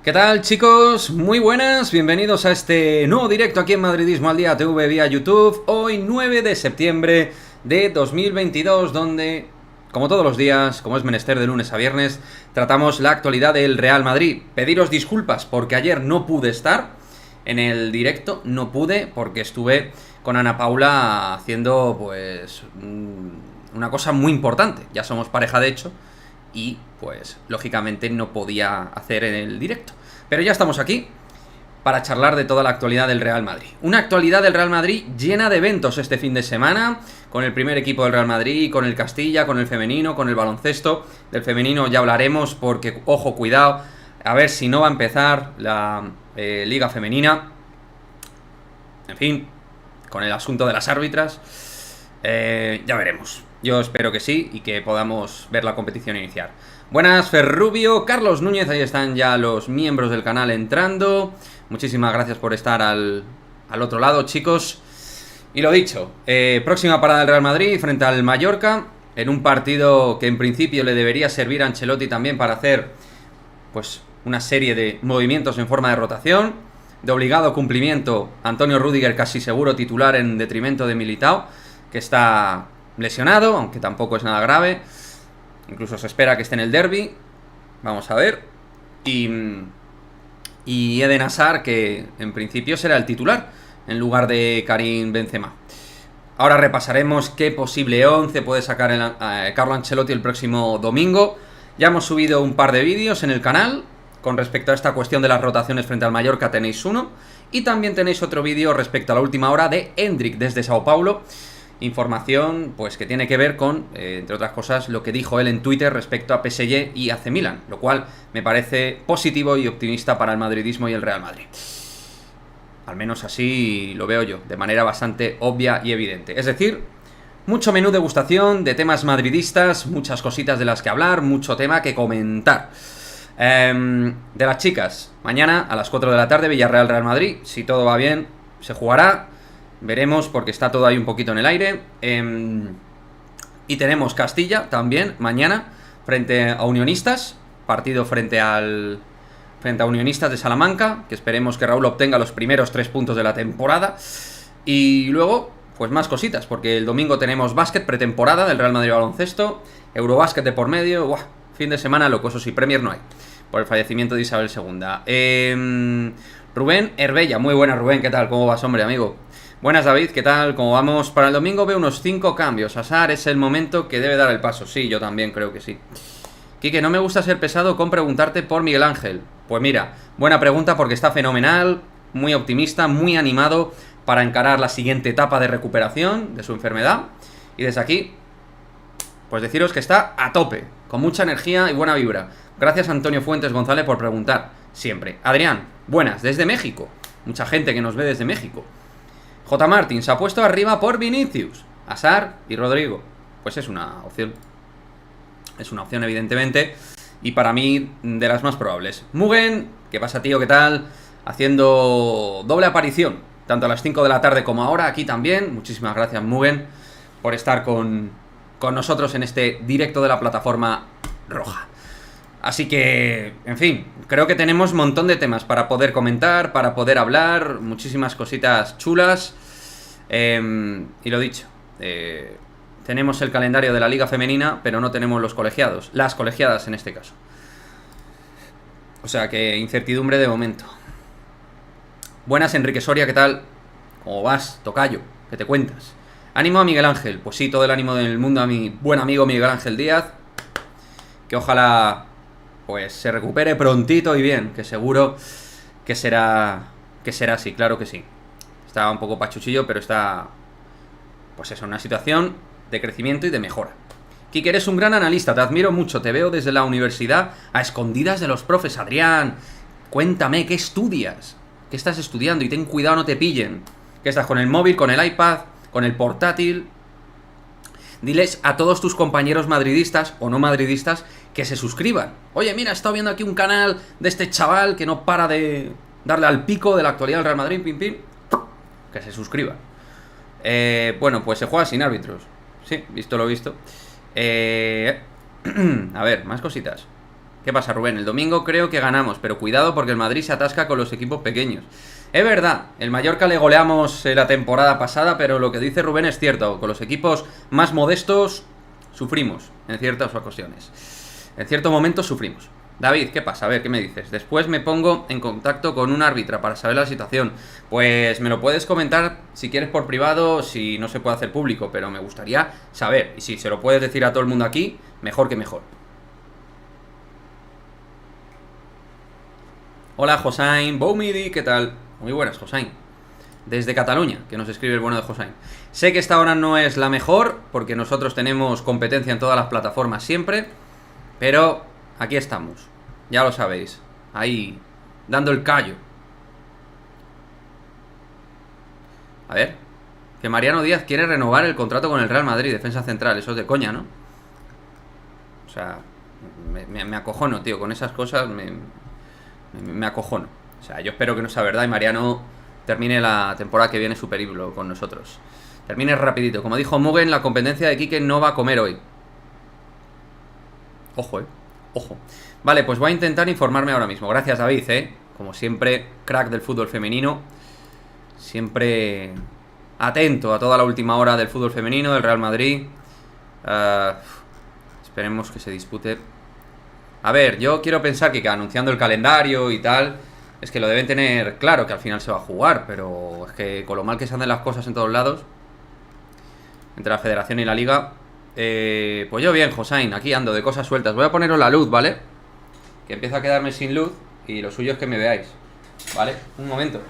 ¿Qué tal, chicos? Muy buenas, bienvenidos a este nuevo directo aquí en Madridismo al Día TV vía YouTube. Hoy 9 de septiembre de 2022, donde, como todos los días, como es menester de lunes a viernes, tratamos la actualidad del Real Madrid. Pediros disculpas porque ayer no pude estar en el directo, no pude porque estuve con Ana Paula haciendo pues una cosa muy importante. Ya somos pareja de hecho y pues lógicamente no podía hacer en el directo. Pero ya estamos aquí para charlar de toda la actualidad del Real Madrid. Una actualidad del Real Madrid llena de eventos este fin de semana, con el primer equipo del Real Madrid, con el Castilla, con el femenino, con el baloncesto. Del femenino ya hablaremos porque, ojo, cuidado, a ver si no va a empezar la Liga Femenina. En fin, con el asunto de las árbitras. Ya veremos. Yo espero que sí y que podamos ver la competición iniciar. Buenas, Ferrubio, Carlos Núñez, ahí están ya los miembros del canal entrando. Muchísimas gracias por estar al otro lado, chicos. Y lo dicho, próxima parada del Real Madrid frente al Mallorca, en un partido que en principio le debería servir a Ancelotti también para hacer pues una serie de movimientos en forma de rotación. De obligado cumplimiento, Antonio Rüdiger casi seguro titular en detrimento de Militao, que está lesionado, aunque tampoco es nada grave. Incluso se espera que esté en el derbi. Vamos a ver. Y Eden Hazard, que en principio será el titular en lugar de Karim Benzema. Ahora repasaremos qué posible 11 puede sacar Carlo Ancelotti el próximo domingo. Ya hemos subido un par de vídeos en el canal con respecto a esta cuestión de las rotaciones frente al Mallorca, tenéis uno. Y también tenéis otro vídeo respecto a la última hora de Endrick desde Sao Paulo. Información pues que tiene que ver con, entre otras cosas, lo que dijo él en Twitter respecto a PSG y AC Milan, lo cual me parece positivo y optimista para el madridismo y el Real Madrid. Al menos así lo veo yo, de manera bastante obvia y evidente. Es decir, mucho menú degustación de temas madridistas, muchas cositas de las que hablar, mucho tema que comentar. De las chicas, mañana a las 4 de la tarde, Villarreal-Real Madrid. Si todo va bien, se jugará. Veremos porque está todo ahí un poquito en el aire. Y tenemos Castilla también mañana frente a Unionistas. Partido frente a Unionistas de Salamanca, que esperemos que Raúl obtenga los primeros 3 puntos de la temporada. Y luego, pues más cositas, porque el domingo tenemos básquet pretemporada del Real Madrid Baloncesto, Eurobásquet de por medio. ¡Buah! Fin de semana loco, eso sí, Premier no hay, por el fallecimiento de Isabel II. Rubén Herbella, muy buena Rubén, ¿qué tal? ¿Cómo vas, hombre, amigo? Buenas, David, ¿qué tal? ¿Cómo vamos? Para el domingo veo unos 5 cambios. Hazard es el momento que debe dar el paso. Sí, yo también creo que sí. Quique, no me gusta ser pesado con preguntarte por Miguel Ángel. Pues mira, buena pregunta porque está fenomenal, muy optimista, muy animado para encarar la siguiente etapa de recuperación de su enfermedad. Y desde aquí, pues deciros que está a tope, con mucha energía y buena vibra. Gracias, Antonio Fuentes González, por preguntar, siempre. Adrián, buenas, desde México. Mucha gente que nos ve desde México. J. Martín se ha puesto arriba por Vinicius, Hazard y Rodrigo. Pues es una opción. Es una opción, evidentemente. Y para mí, de las más probables. Mugen, ¿qué pasa, tío? ¿Qué tal? Haciendo doble aparición, tanto a las 5 de la tarde como ahora, aquí también. Muchísimas gracias, Mugen, por estar con nosotros en este directo de la plataforma roja. Así que, en fin, creo que tenemos un montón de temas para poder comentar, para poder hablar, muchísimas cositas chulas. Y lo dicho, tenemos el calendario de la Liga Femenina, pero no tenemos los colegiados, las colegiadas en este caso. O sea que incertidumbre de momento. Buenas, Enrique Soria, ¿qué tal? ¿Cómo vas, tocayo? ¿Qué te cuentas? Ánimo a Miguel Ángel. Pues sí, todo el ánimo del mundo a mi buen amigo Miguel Ángel Díaz. Que ojalá pues se recupere prontito y bien, que seguro que será así, claro que sí. Está un poco pachuchillo, pero está, pues eso, en una situación de crecimiento y de mejora. Quique, eres un gran analista, te admiro mucho, te veo desde la universidad a escondidas de los profes. Adrián, cuéntame, ¿qué estudias? ¿Qué estás estudiando? Y ten cuidado, no te pillen. ¿Qué estás con el móvil, con el iPad, con el portátil? Diles a todos tus compañeros madridistas o no madridistas que se suscriban. Oye, mira, he estado viendo aquí un canal de este chaval que no para de darle al pico de la actualidad del Real Madrid, pim, pim. Que se suscriban. Bueno, pues se juega sin árbitros. Sí, visto lo visto. A ver, más cositas. ¿Qué pasa, Rubén? El domingo creo que ganamos, pero cuidado porque el Madrid se atasca con los equipos pequeños. Es verdad, el Mallorca le goleamos la temporada pasada, pero lo que dice Rubén es cierto. Con los equipos más modestos sufrimos en ciertas ocasiones. En ciertos momentos sufrimos. David, ¿qué pasa? A ver, ¿qué me dices? Después me pongo en contacto con un árbitra para saber la situación. Pues me lo puedes comentar si quieres por privado, si no se puede hacer público, pero me gustaría saber. Y si se lo puedes decir a todo el mundo aquí, mejor que mejor. Hola, Josain Boumidi, ¿qué tal? Muy buenas, Josain. Desde Cataluña, que nos escribe el bueno de Josain. Sé que esta hora no es la mejor, porque nosotros tenemos competencia en todas las plataformas siempre, pero aquí estamos, ya lo sabéis, ahí, dando el callo. A ver, que Mariano Díaz quiere renovar el contrato con el Real Madrid, defensa central, eso es de coña, ¿no? O sea, me acojono, tío, con esas cosas me acojono. O sea, yo espero que no sea verdad y Mariano termine la temporada que viene su periplo con nosotros. Termine rapidito. Como dijo Mugen, la competencia de Quique no va a comer hoy. Ojo, ojo. Vale, pues voy a intentar informarme ahora mismo. Gracias, David, como siempre, crack del fútbol femenino. Siempre atento a toda la última hora del fútbol femenino, del Real Madrid. Esperemos que se dispute. A ver, yo quiero pensar que anunciando el calendario y tal, es que lo deben tener claro, que al final se va a jugar. Pero es que con lo mal que se hacen las cosas en todos lados, entre la federación y la liga, pues yo bien, Josain, aquí ando de cosas sueltas. Voy a poneros la luz, ¿vale? Que empiezo a quedarme sin luz y lo suyo es que me veáis, ¿vale? Un momento.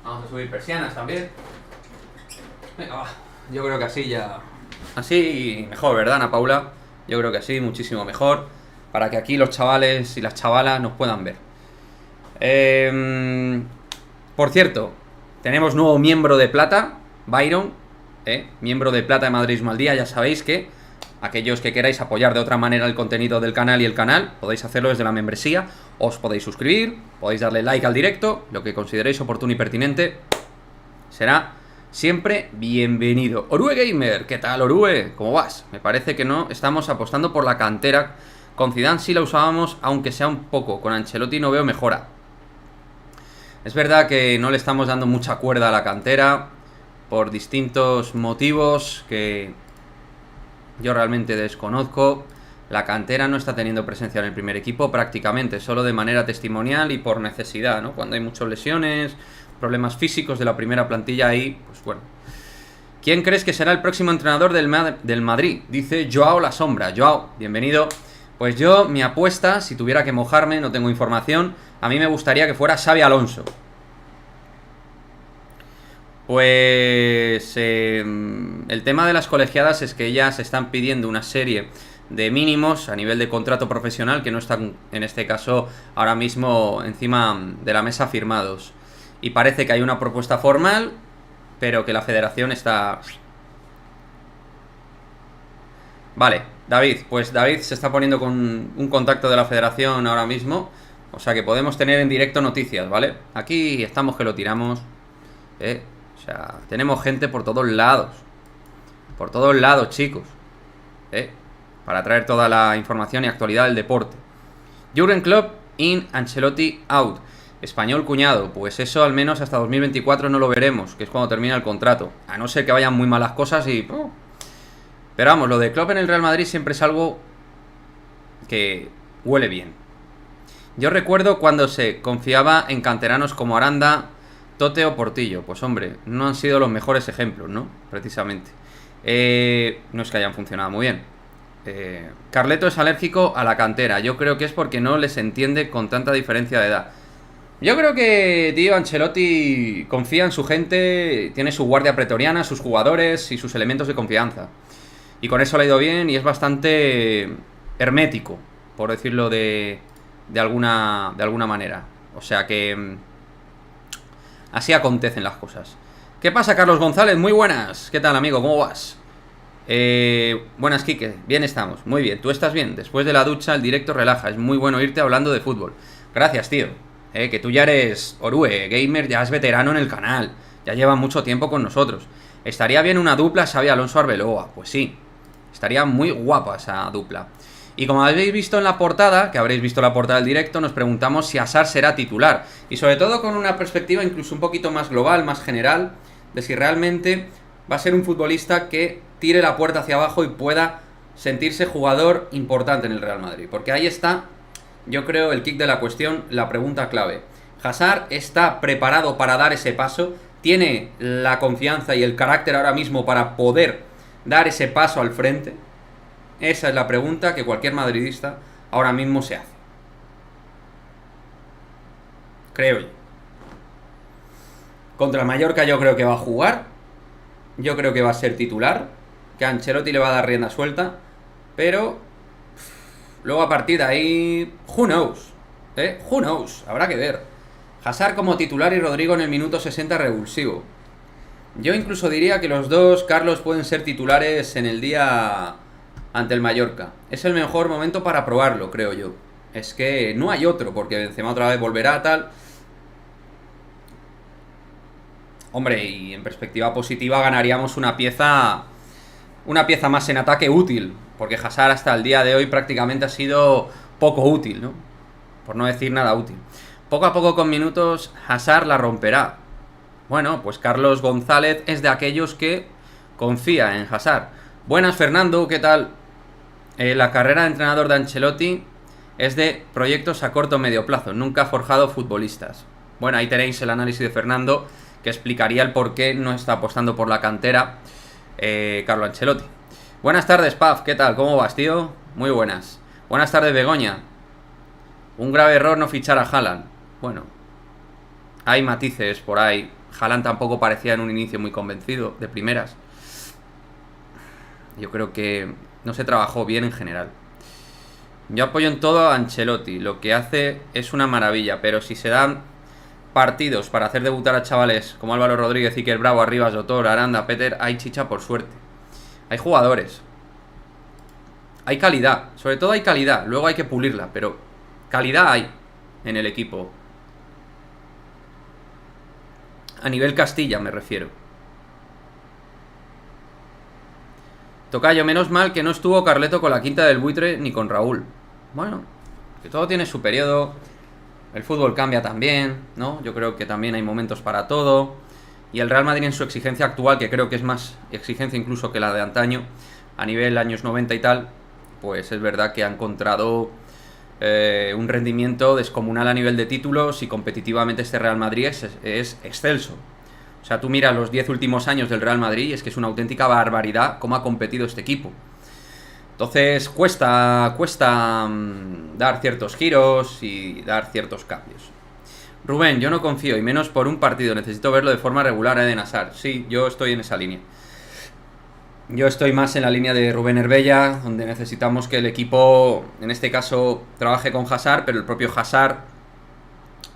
Vamos a subir persianas también. Venga, va. Yo creo que así ya... Así mejor, ¿verdad, Ana Paula? Yo creo que así muchísimo mejor, para que aquí los chavales y las chavalas nos puedan ver. Por cierto, tenemos nuevo miembro de plata, Byron, miembro de plata de Madridismo al Día. Ya sabéis que aquellos que queráis apoyar de otra manera el contenido del canal y el canal, podéis hacerlo desde la membresía. Os podéis suscribir, podéis darle like al directo, lo que consideréis oportuno y pertinente será siempre bienvenido. Orue Gamer, ¿qué tal, Orue? ¿Cómo vas? Me parece que no estamos apostando por la cantera. Con Zidane sí la usábamos, aunque sea un poco. Con Ancelotti no veo mejora. Es verdad que no le estamos dando mucha cuerda a la cantera por distintos motivos que yo realmente desconozco. La cantera no está teniendo presencia en el primer equipo prácticamente, solo de manera testimonial y por necesidad, ¿no? Cuando hay muchas lesiones, problemas físicos de la primera plantilla ahí, pues bueno. ¿Quién crees que será el próximo entrenador del Madrid? Dice Joao La Sombra. Joao, bienvenido. Pues yo, mi apuesta, si tuviera que mojarme, no tengo información, a mí me gustaría que fuera Xabi Alonso. Pues el tema de las colegiadas es que ellas están pidiendo una serie de mínimos a nivel de contrato profesional que no están, en este caso, ahora mismo encima de la mesa firmados. Y parece que hay una propuesta formal, pero que la federación está... Vale, David, pues David se está poniendo con un contacto de la federación ahora mismo. O sea que podemos tener en directo noticias, ¿vale? Aquí estamos que lo tiramos. O sea, tenemos gente por todos lados. Por todos lados, chicos. Para traer toda la información y actualidad del deporte. Jürgen Klopp in, Ancelotti out. Español cuñado, pues eso al menos hasta 2024 no lo veremos, que es cuando termina el contrato. A no ser que vayan muy malas cosas y... Pero vamos, lo de Klopp en el Real Madrid siempre es algo que huele bien. Yo recuerdo cuando se confiaba en canteranos como Aranda, Tote o Portillo. Pues hombre, no han sido los mejores ejemplos, ¿no? Precisamente. No es que hayan funcionado muy bien. Carleto es alérgico a la cantera. Yo creo que es porque no les entiende con tanta diferencia de edad. Yo creo que, tío, Ancelotti confía en su gente, tiene su guardia pretoriana, sus jugadores y sus elementos de confianza. Y con eso le ha ido bien y es bastante hermético, por decirlo de alguna manera. O sea que así acontecen las cosas. ¿Qué pasa, Carlos González? Muy buenas. ¿Qué tal, amigo? ¿Cómo vas? Buenas, Quique. Bien estamos. Muy bien. ¿Tú estás bien? Después de la ducha, el directo relaja. Es muy bueno irte hablando de fútbol. Gracias, tío. Que tú ya eres Orue Gamer, ya es veterano en el canal. Ya lleva mucho tiempo con nosotros. Estaría bien una dupla Xabi Alonso Arbeloa. Pues sí. Estaría muy guapa esa dupla. Y como habéis visto en la portada, que habréis visto la portada del directo, nos preguntamos si Hazard será titular. Y sobre todo con una perspectiva incluso un poquito más global, más general, de si realmente va a ser un futbolista que tire la puerta hacia abajo y pueda sentirse jugador importante en el Real Madrid. Porque ahí está, yo creo, el kick de la cuestión, la pregunta clave. ¿Hazard está preparado para dar ese paso? ¿Tiene la confianza y el carácter ahora mismo para poder dar ese paso al frente? Esa es la pregunta que cualquier madridista ahora mismo se hace. Creo yo. Contra el Mallorca yo creo que va a jugar. Yo creo que va a ser titular. Que Ancelotti le va a dar rienda suelta. Pero luego a partir de ahí, who knows, who knows, habrá que ver. Hazard como titular y Rodrigo en el minuto 60 revulsivo. Yo incluso diría que los dos, Carlos, pueden ser titulares en el día ante el Mallorca. Es el mejor momento para probarlo, creo yo. Es que no hay otro, porque Benzema otra vez volverá tal. Hombre, y en perspectiva positiva ganaríamos una pieza más en ataque útil, porque Hazard hasta el día de hoy prácticamente ha sido poco útil, ¿no? Por no decir nada útil. Poco a poco con minutos Hazard la romperá. Bueno, pues Carlos González es de aquellos que confía en Hazard. Buenas, Fernando, ¿qué tal? La carrera de entrenador de Ancelotti es de proyectos a corto o medio plazo, nunca ha forjado futbolistas. Bueno, ahí tenéis el análisis de Fernando, que explicaría el por qué no está apostando por la cantera Carlo Ancelotti. Buenas tardes, Paf, ¿qué tal? ¿Cómo vas, tío? Muy buenas. Buenas tardes, Begoña. Un grave error no fichar a Haaland. Bueno, hay matices por ahí. Haaland tampoco parecía en un inicio muy convencido, de primeras. Yo creo que no se trabajó bien en general. Yo apoyo en todo a Ancelotti. Lo que hace es una maravilla, pero si se dan partidos para hacer debutar a chavales como Álvaro Rodríguez, Iker Bravo, Arribas, Dotor, Aranda, Peter, hay chicha por suerte. Hay jugadores. Hay calidad. Sobre todo hay calidad. Luego hay que pulirla, pero calidad hay en el equipo. A nivel Castilla me refiero. Tocayo, menos mal que no estuvo Carleto con la quinta del buitre ni con Raúl. Bueno, que todo tiene su periodo. El fútbol cambia también, ¿no? Yo creo que también hay momentos para todo. Y el Real Madrid en su exigencia actual, que creo que es más exigencia incluso que la de antaño, a nivel años 90 y tal, pues es verdad que ha encontrado un rendimiento descomunal a nivel de títulos y competitivamente este Real Madrid es excelso. O sea, tú miras los 10 últimos años del Real Madrid y es que es una auténtica barbaridad cómo ha competido este equipo. Entonces cuesta dar ciertos giros y dar ciertos cambios. Rubén, yo no confío, y menos por un partido. Necesito verlo de forma regular a Eden Hazard. Sí, yo estoy en esa línea. Yo estoy más en la línea de Rubén Herbella, donde necesitamos que el equipo, en este caso, trabaje con Hazard, pero el propio Hazard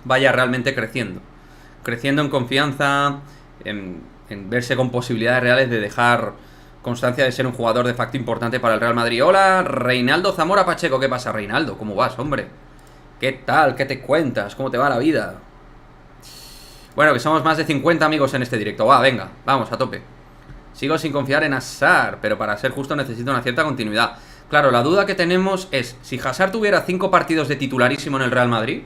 vaya realmente creciendo. Creciendo en confianza, en verse con posibilidades reales de dejar constancia de ser un jugador de facto importante para el Real Madrid. Hola, Reinaldo Zamora Pacheco. ¿Qué pasa, Reinaldo? ¿Cómo vas, hombre? ¿Qué tal? ¿Qué te cuentas? ¿Cómo te va la vida? Bueno, que somos más de 50 amigos en este directo. Va, venga, vamos, a tope. Sigo sin confiar en Hazard, pero para ser justo necesito una cierta continuidad. Claro, la duda que tenemos es, si Hazard tuviera 5 partidos de titularísimo en el Real Madrid,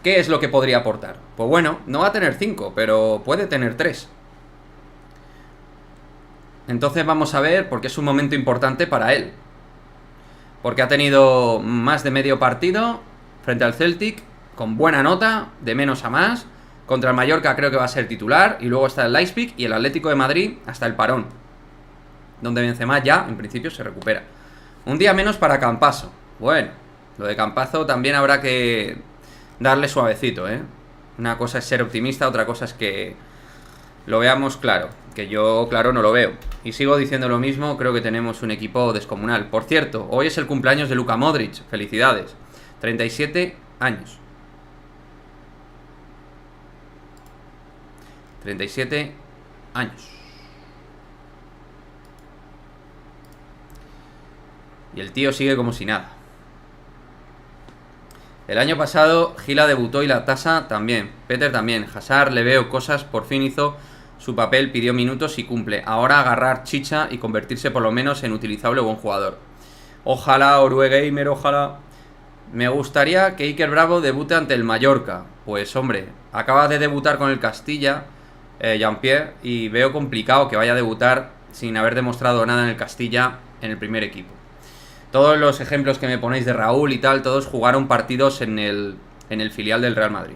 ¿qué es lo que podría aportar? Pues bueno, no va a tener 5, pero puede tener 3. Entonces vamos a ver, porque es un momento importante para él. Porque ha tenido más de medio partido frente al Celtic, con buena nota, de menos a más. Contra el Mallorca creo que va a ser titular. Y luego está el Leipzig y el Atlético de Madrid hasta el parón, donde Benzema ya, en principio, se recupera. Un día menos para Campazo. Bueno, lo de Campazo también habrá que darle suavecito, ¿eh? Una cosa es ser optimista, otra cosa es que lo veamos claro. Que yo, claro, no lo veo. Y sigo diciendo lo mismo, creo que tenemos un equipo descomunal. Por cierto, hoy es el cumpleaños de Luka Modric. Felicidades. 37 años. 37 años. Y el tío sigue como si nada. El año pasado Gila debutó y la tasa también. Peter también. Hazard le veo cosas, por fin hizo su papel, pidió minutos y cumple. Ahora agarrar chicha y convertirse por lo menos en utilizable buen jugador. Ojalá, Orue Gamer, ojalá. Me gustaría que Iker Bravo debute ante el Mallorca. Pues hombre, acaba de debutar con el Castilla, Jean-Pierre, y veo complicado que vaya a debutar sin haber demostrado nada en el Castilla en el primer equipo. Todos los ejemplos que me ponéis de Raúl y tal, todos jugaron partidos en el filial del Real Madrid.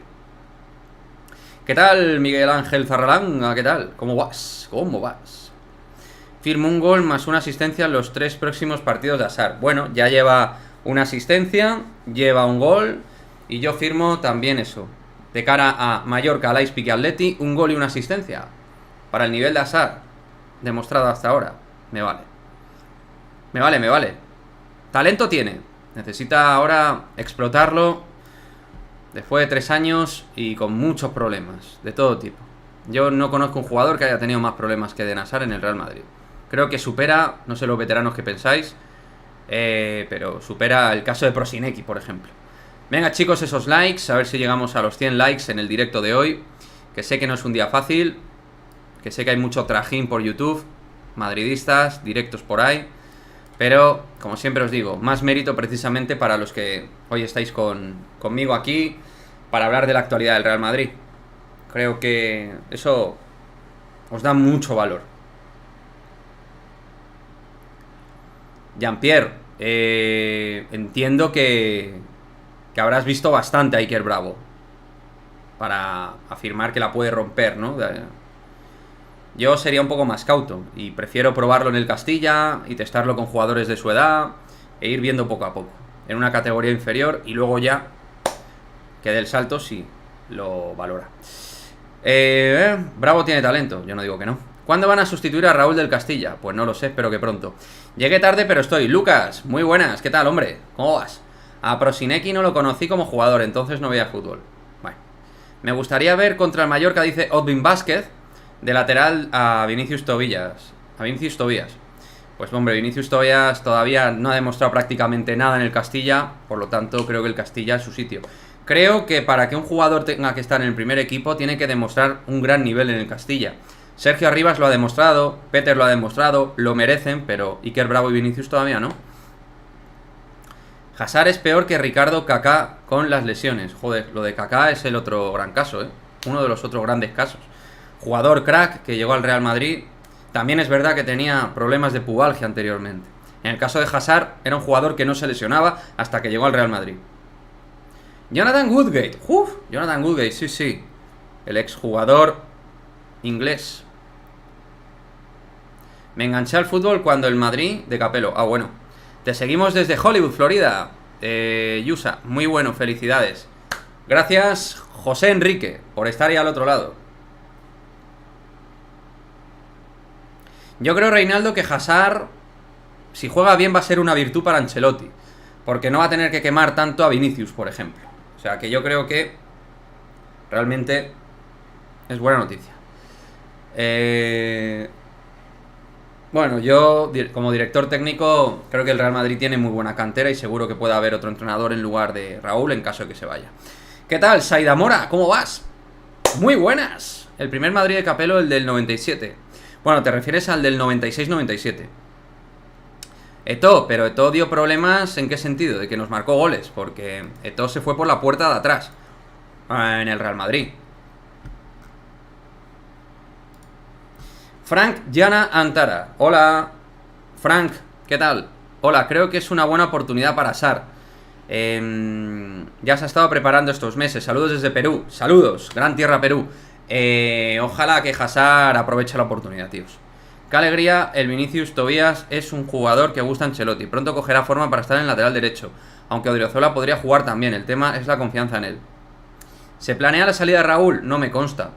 ¿Qué tal, Miguel Ángel Zarralanga? ¿Qué tal? ¿Cómo vas? ¿Cómo vas? Firmo un gol más una asistencia en los 3 próximos partidos de Hazard. Bueno, ya lleva una asistencia, lleva un gol y yo firmo también eso. De cara a Mallorca, Leipzig y Atleti, un gol y una asistencia. Para el nivel de Hazard demostrado hasta ahora. Me vale. Me vale, me vale. Talento tiene. Necesita ahora explotarlo después de 3 años y con muchos problemas, de todo tipo. Yo no conozco un jugador que haya tenido más problemas que Eden Hazard en el Real Madrid. Creo que supera, no sé los veteranos que pensáis, pero supera el caso de Prosinecki, por ejemplo. Venga, chicos, esos likes, a ver si llegamos a los 100 likes en el directo de hoy. Que sé que no es un día fácil, que sé que hay mucho trajín por YouTube, madridistas, directos por ahí. Pero, como siempre os digo, más mérito precisamente para los que hoy estáis conmigo aquí para hablar de la actualidad del Real Madrid. Creo que eso os da mucho valor. Jean-Pierre, entiendo que habrás visto bastante a Iker Bravo para afirmar que la puede romper, ¿no? Yo sería un poco más cauto y prefiero probarlo en el Castilla y testarlo con jugadores de su edad e ir viendo poco a poco, en una categoría inferior, y luego ya que dé el salto si lo valora. Bravo tiene talento, yo no digo que no. ¿Cuándo van a sustituir a Raúl del Castilla? Pues no lo sé, espero que pronto. Llegué tarde, pero estoy. Lucas, muy buenas, ¿qué tal, hombre? ¿Cómo vas? A Prosinecki no lo conocí como jugador, entonces no veía fútbol. Bueno, me gustaría ver contra el Mallorca, dice Odvin Vázquez, de lateral a Vinicius Tobías. Pues hombre, Vinicius Tobías todavía no ha demostrado prácticamente nada en el Castilla, por lo tanto creo que el Castilla es su sitio. Creo que para que un jugador tenga que estar en el primer equipo tiene que demostrar un gran nivel en el Castilla. Sergio Arribas lo ha demostrado, Peter lo ha demostrado, lo merecen, pero Iker Bravo y Vinicius todavía no. Hazard es peor que Ricardo Kaká con las lesiones. Joder, lo de Kaká es el otro gran caso, ¿eh? Uno de los otros grandes casos. Jugador crack que llegó al Real Madrid. También es verdad que tenía problemas de pubalgia anteriormente. En el caso de Hazard, era un jugador que no se lesionaba hasta que llegó al Real Madrid. Jonathan Woodgate. Jonathan Woodgate, sí. El exjugador inglés. Me enganché al fútbol cuando el Madrid de Capello. Ah, bueno. Te seguimos desde Hollywood, Florida. Yusa, muy bueno, felicidades. Gracias, José Enrique, por estar ahí al otro lado. Yo creo, Reinaldo, que Hazard, si juega bien, va a ser una virtud para Ancelotti, porque no va a tener que quemar tanto a Vinicius, por ejemplo. O sea, que yo creo que realmente es buena noticia. Bueno, yo como director técnico creo que el Real Madrid tiene muy buena cantera y seguro que puede haber otro entrenador en lugar de Raúl en caso de que se vaya. ¿Qué tal, Saida Mora? ¿Cómo vas? Muy buenas. El primer Madrid de Capello, el del 97. Bueno, te refieres al del 96-97. Eto'o, pero Eto'o dio problemas, ¿en qué sentido? De que nos marcó goles, porque Eto'o se fue por la puerta de atrás en el Real Madrid. Frank Llana Antara. Hola, Frank, ¿qué tal? Hola, creo que es una buena oportunidad para Hazard. Ya se ha estado preparando estos meses. Saludos desde Perú. Saludos, gran tierra Perú. Ojalá que Hazard aproveche la oportunidad, tíos. Qué alegría, el Vinicius Tobías es un jugador que gusta a Ancelotti. Pronto cogerá forma para estar en el lateral derecho. Aunque Odriozola podría jugar también. El tema es la confianza en él. ¿Se planea la salida de Raúl? No me consta.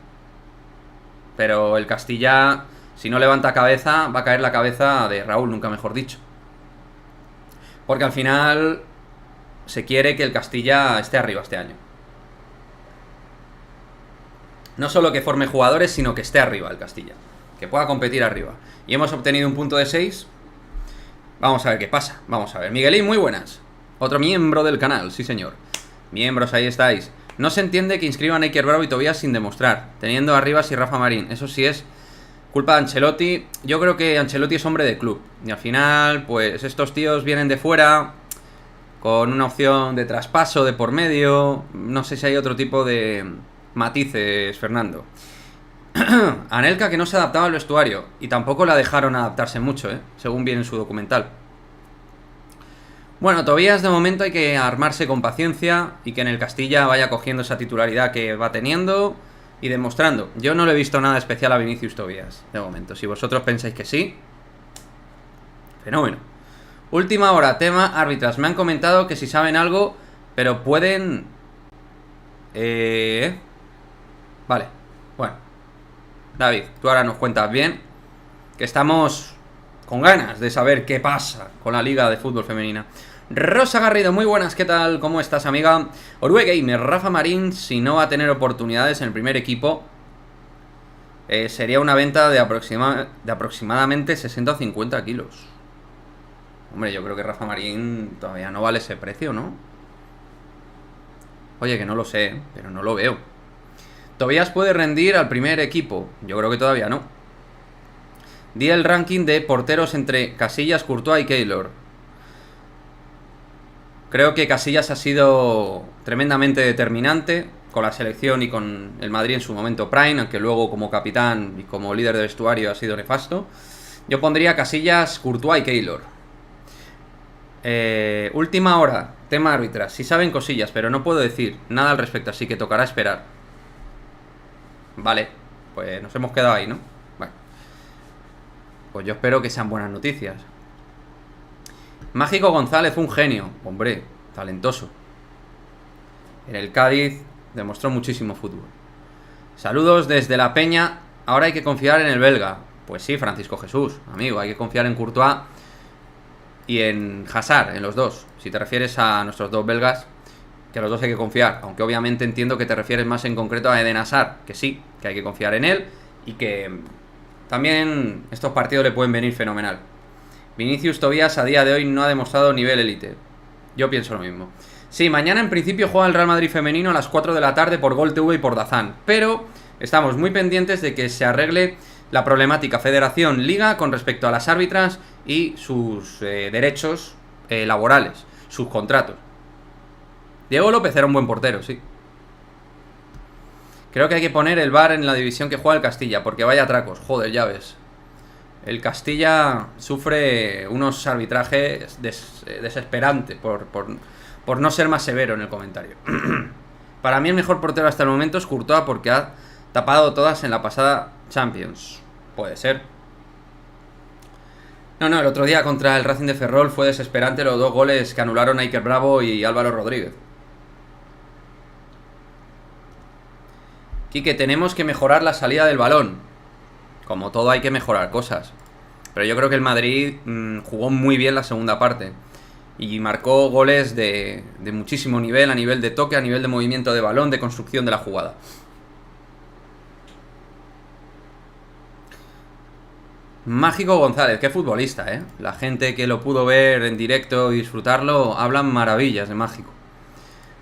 Pero el Castilla, si no levanta cabeza, va a caer la cabeza de Raúl, nunca mejor dicho. Porque al final se quiere que el Castilla esté arriba este año. No solo que forme jugadores, sino que esté arriba el Castilla. Que pueda competir arriba. Y hemos obtenido un punto de 6. Vamos a ver qué pasa. Vamos a ver. Miguelín, muy buenas. Otro miembro del canal, sí señor. Miembros, ahí estáis. No se entiende que inscriban a Iker Bravo y Tobías sin demostrar, teniendo a Arribas y Rafa Marín. Eso sí es culpa de Ancelotti. Yo creo que Ancelotti es hombre de club. Y al final, pues estos tíos vienen de fuera con una opción de traspaso de por medio. No sé si hay otro tipo de matices, Fernando. Anelka, que no se adaptaba al vestuario. Y tampoco la dejaron adaptarse mucho, según viene en su documental. Bueno, Tobías de momento hay que armarse con paciencia y que en el Castilla vaya cogiendo esa titularidad que va teniendo y demostrando. Yo no le he visto nada especial a Vinicius Tobías, de momento. Si vosotros pensáis que sí, fenómeno. Última hora, tema árbitras. Me han comentado que si saben algo, pero pueden... Vale, bueno. David, tú ahora nos cuentas bien, que estamos con ganas de saber qué pasa con la Liga de Fútbol Femenina. Rosa Garrido, muy buenas, ¿qué tal? ¿Cómo estás, amiga? Orue Gamer, Rafa Marín, si no va a tener oportunidades en el primer equipo, sería una venta de aproximadamente 60 o 50 kilos. Hombre, yo creo que Rafa Marín todavía no vale ese precio, ¿no? Oye, que no lo sé, pero no lo veo. Tobías puede rendir al primer equipo. Yo creo que todavía no. Di el ranking de porteros entre Casillas, Courtois y Keylor. Creo que Casillas ha sido tremendamente determinante con la selección y con el Madrid en su momento prime, aunque luego como capitán y como líder de vestuario ha sido nefasto. Yo pondría Casillas, Courtois y Keylor. Última hora, tema árbitras. Sí saben cosillas, pero no puedo decir nada al respecto, así que tocará esperar. Vale, pues nos hemos quedado ahí, ¿no? Bueno, pues yo espero que sean buenas noticias. Mágico González, un genio. Hombre, talentoso. En el Cádiz demostró muchísimo fútbol. Saludos desde La Peña. Ahora hay que confiar en el belga. Pues sí, Francisco Jesús, amigo. Hay que confiar en Courtois y en Hazard, en los dos. Si te refieres a nuestros dos belgas, que a los dos hay que confiar. Aunque obviamente entiendo que te refieres más en concreto a Eden Hazard. Que sí, que hay que confiar en él. Y que también estos partidos le pueden venir fenomenal. Vinicius Tobías a día de hoy no ha demostrado nivel élite. Yo pienso lo mismo. Sí, mañana en principio juega el Real Madrid femenino a las 4 de la tarde por Gol TV y por DAZN. Pero estamos muy pendientes de que se arregle la problemática Federación-Liga con respecto a las árbitras y sus derechos laborales, sus contratos. Diego López era un buen portero, sí. Creo que hay que poner el VAR en la división que juega el Castilla, porque vaya atracos, joder, ya ves. El Castilla sufre unos arbitrajes desesperantes por no ser más severo en el comentario. Para mí el mejor portero hasta el momento es Courtois porque ha tapado todas en la pasada Champions. Puede ser. No, el otro día contra el Racing de Ferrol fue desesperante los dos goles que anularon a Iker Bravo y Álvaro Rodríguez. Quique, tenemos que mejorar la salida del balón. Como todo hay que mejorar cosas. Pero yo creo que el Madrid jugó muy bien la segunda parte. Y marcó goles de muchísimo nivel, a nivel de toque, a nivel de movimiento de balón, de construcción de la jugada. Mágico González, qué futbolista, ¿eh? La gente que lo pudo ver en directo y disfrutarlo, hablan maravillas de Mágico.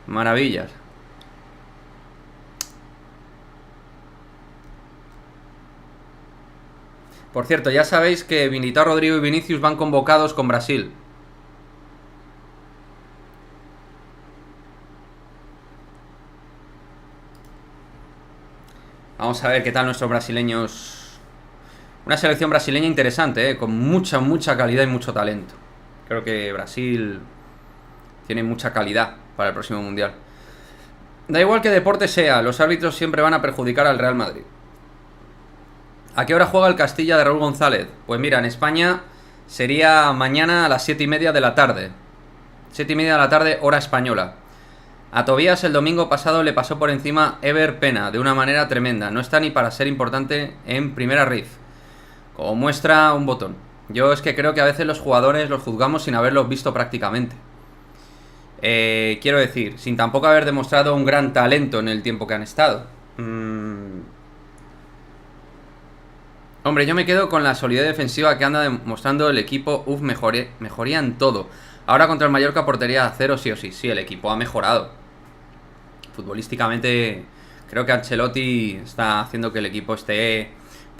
Maravillas. Por cierto, ya sabéis que Vinicius, Rodrigo y Vinicius van convocados con Brasil. Vamos a ver qué tal nuestros brasileños. Una selección brasileña interesante, con mucha calidad y mucho talento. Creo que Brasil tiene mucha calidad para el próximo Mundial. Da igual qué deporte sea, los árbitros siempre van a perjudicar al Real Madrid. ¿A qué hora juega el Castilla de Raúl González? Pues mira, en España sería mañana a las 7:30 de la tarde. 7:30 de la tarde, hora española. A Tobías el domingo pasado le pasó por encima Ever Pena de una manera tremenda. No está ni para ser importante en primera RIF. Como muestra un botón. Yo es que creo que a veces los jugadores los juzgamos sin haberlos visto prácticamente. Quiero decir, sin tampoco haber demostrado un gran talento en el tiempo que han estado. Hombre, yo me quedo con la solidez defensiva que anda demostrando el equipo. Mejoría en todo. Ahora contra el Mallorca portería a 0 sí o sí. Sí, el equipo ha mejorado. Futbolísticamente creo que Ancelotti está haciendo que el equipo esté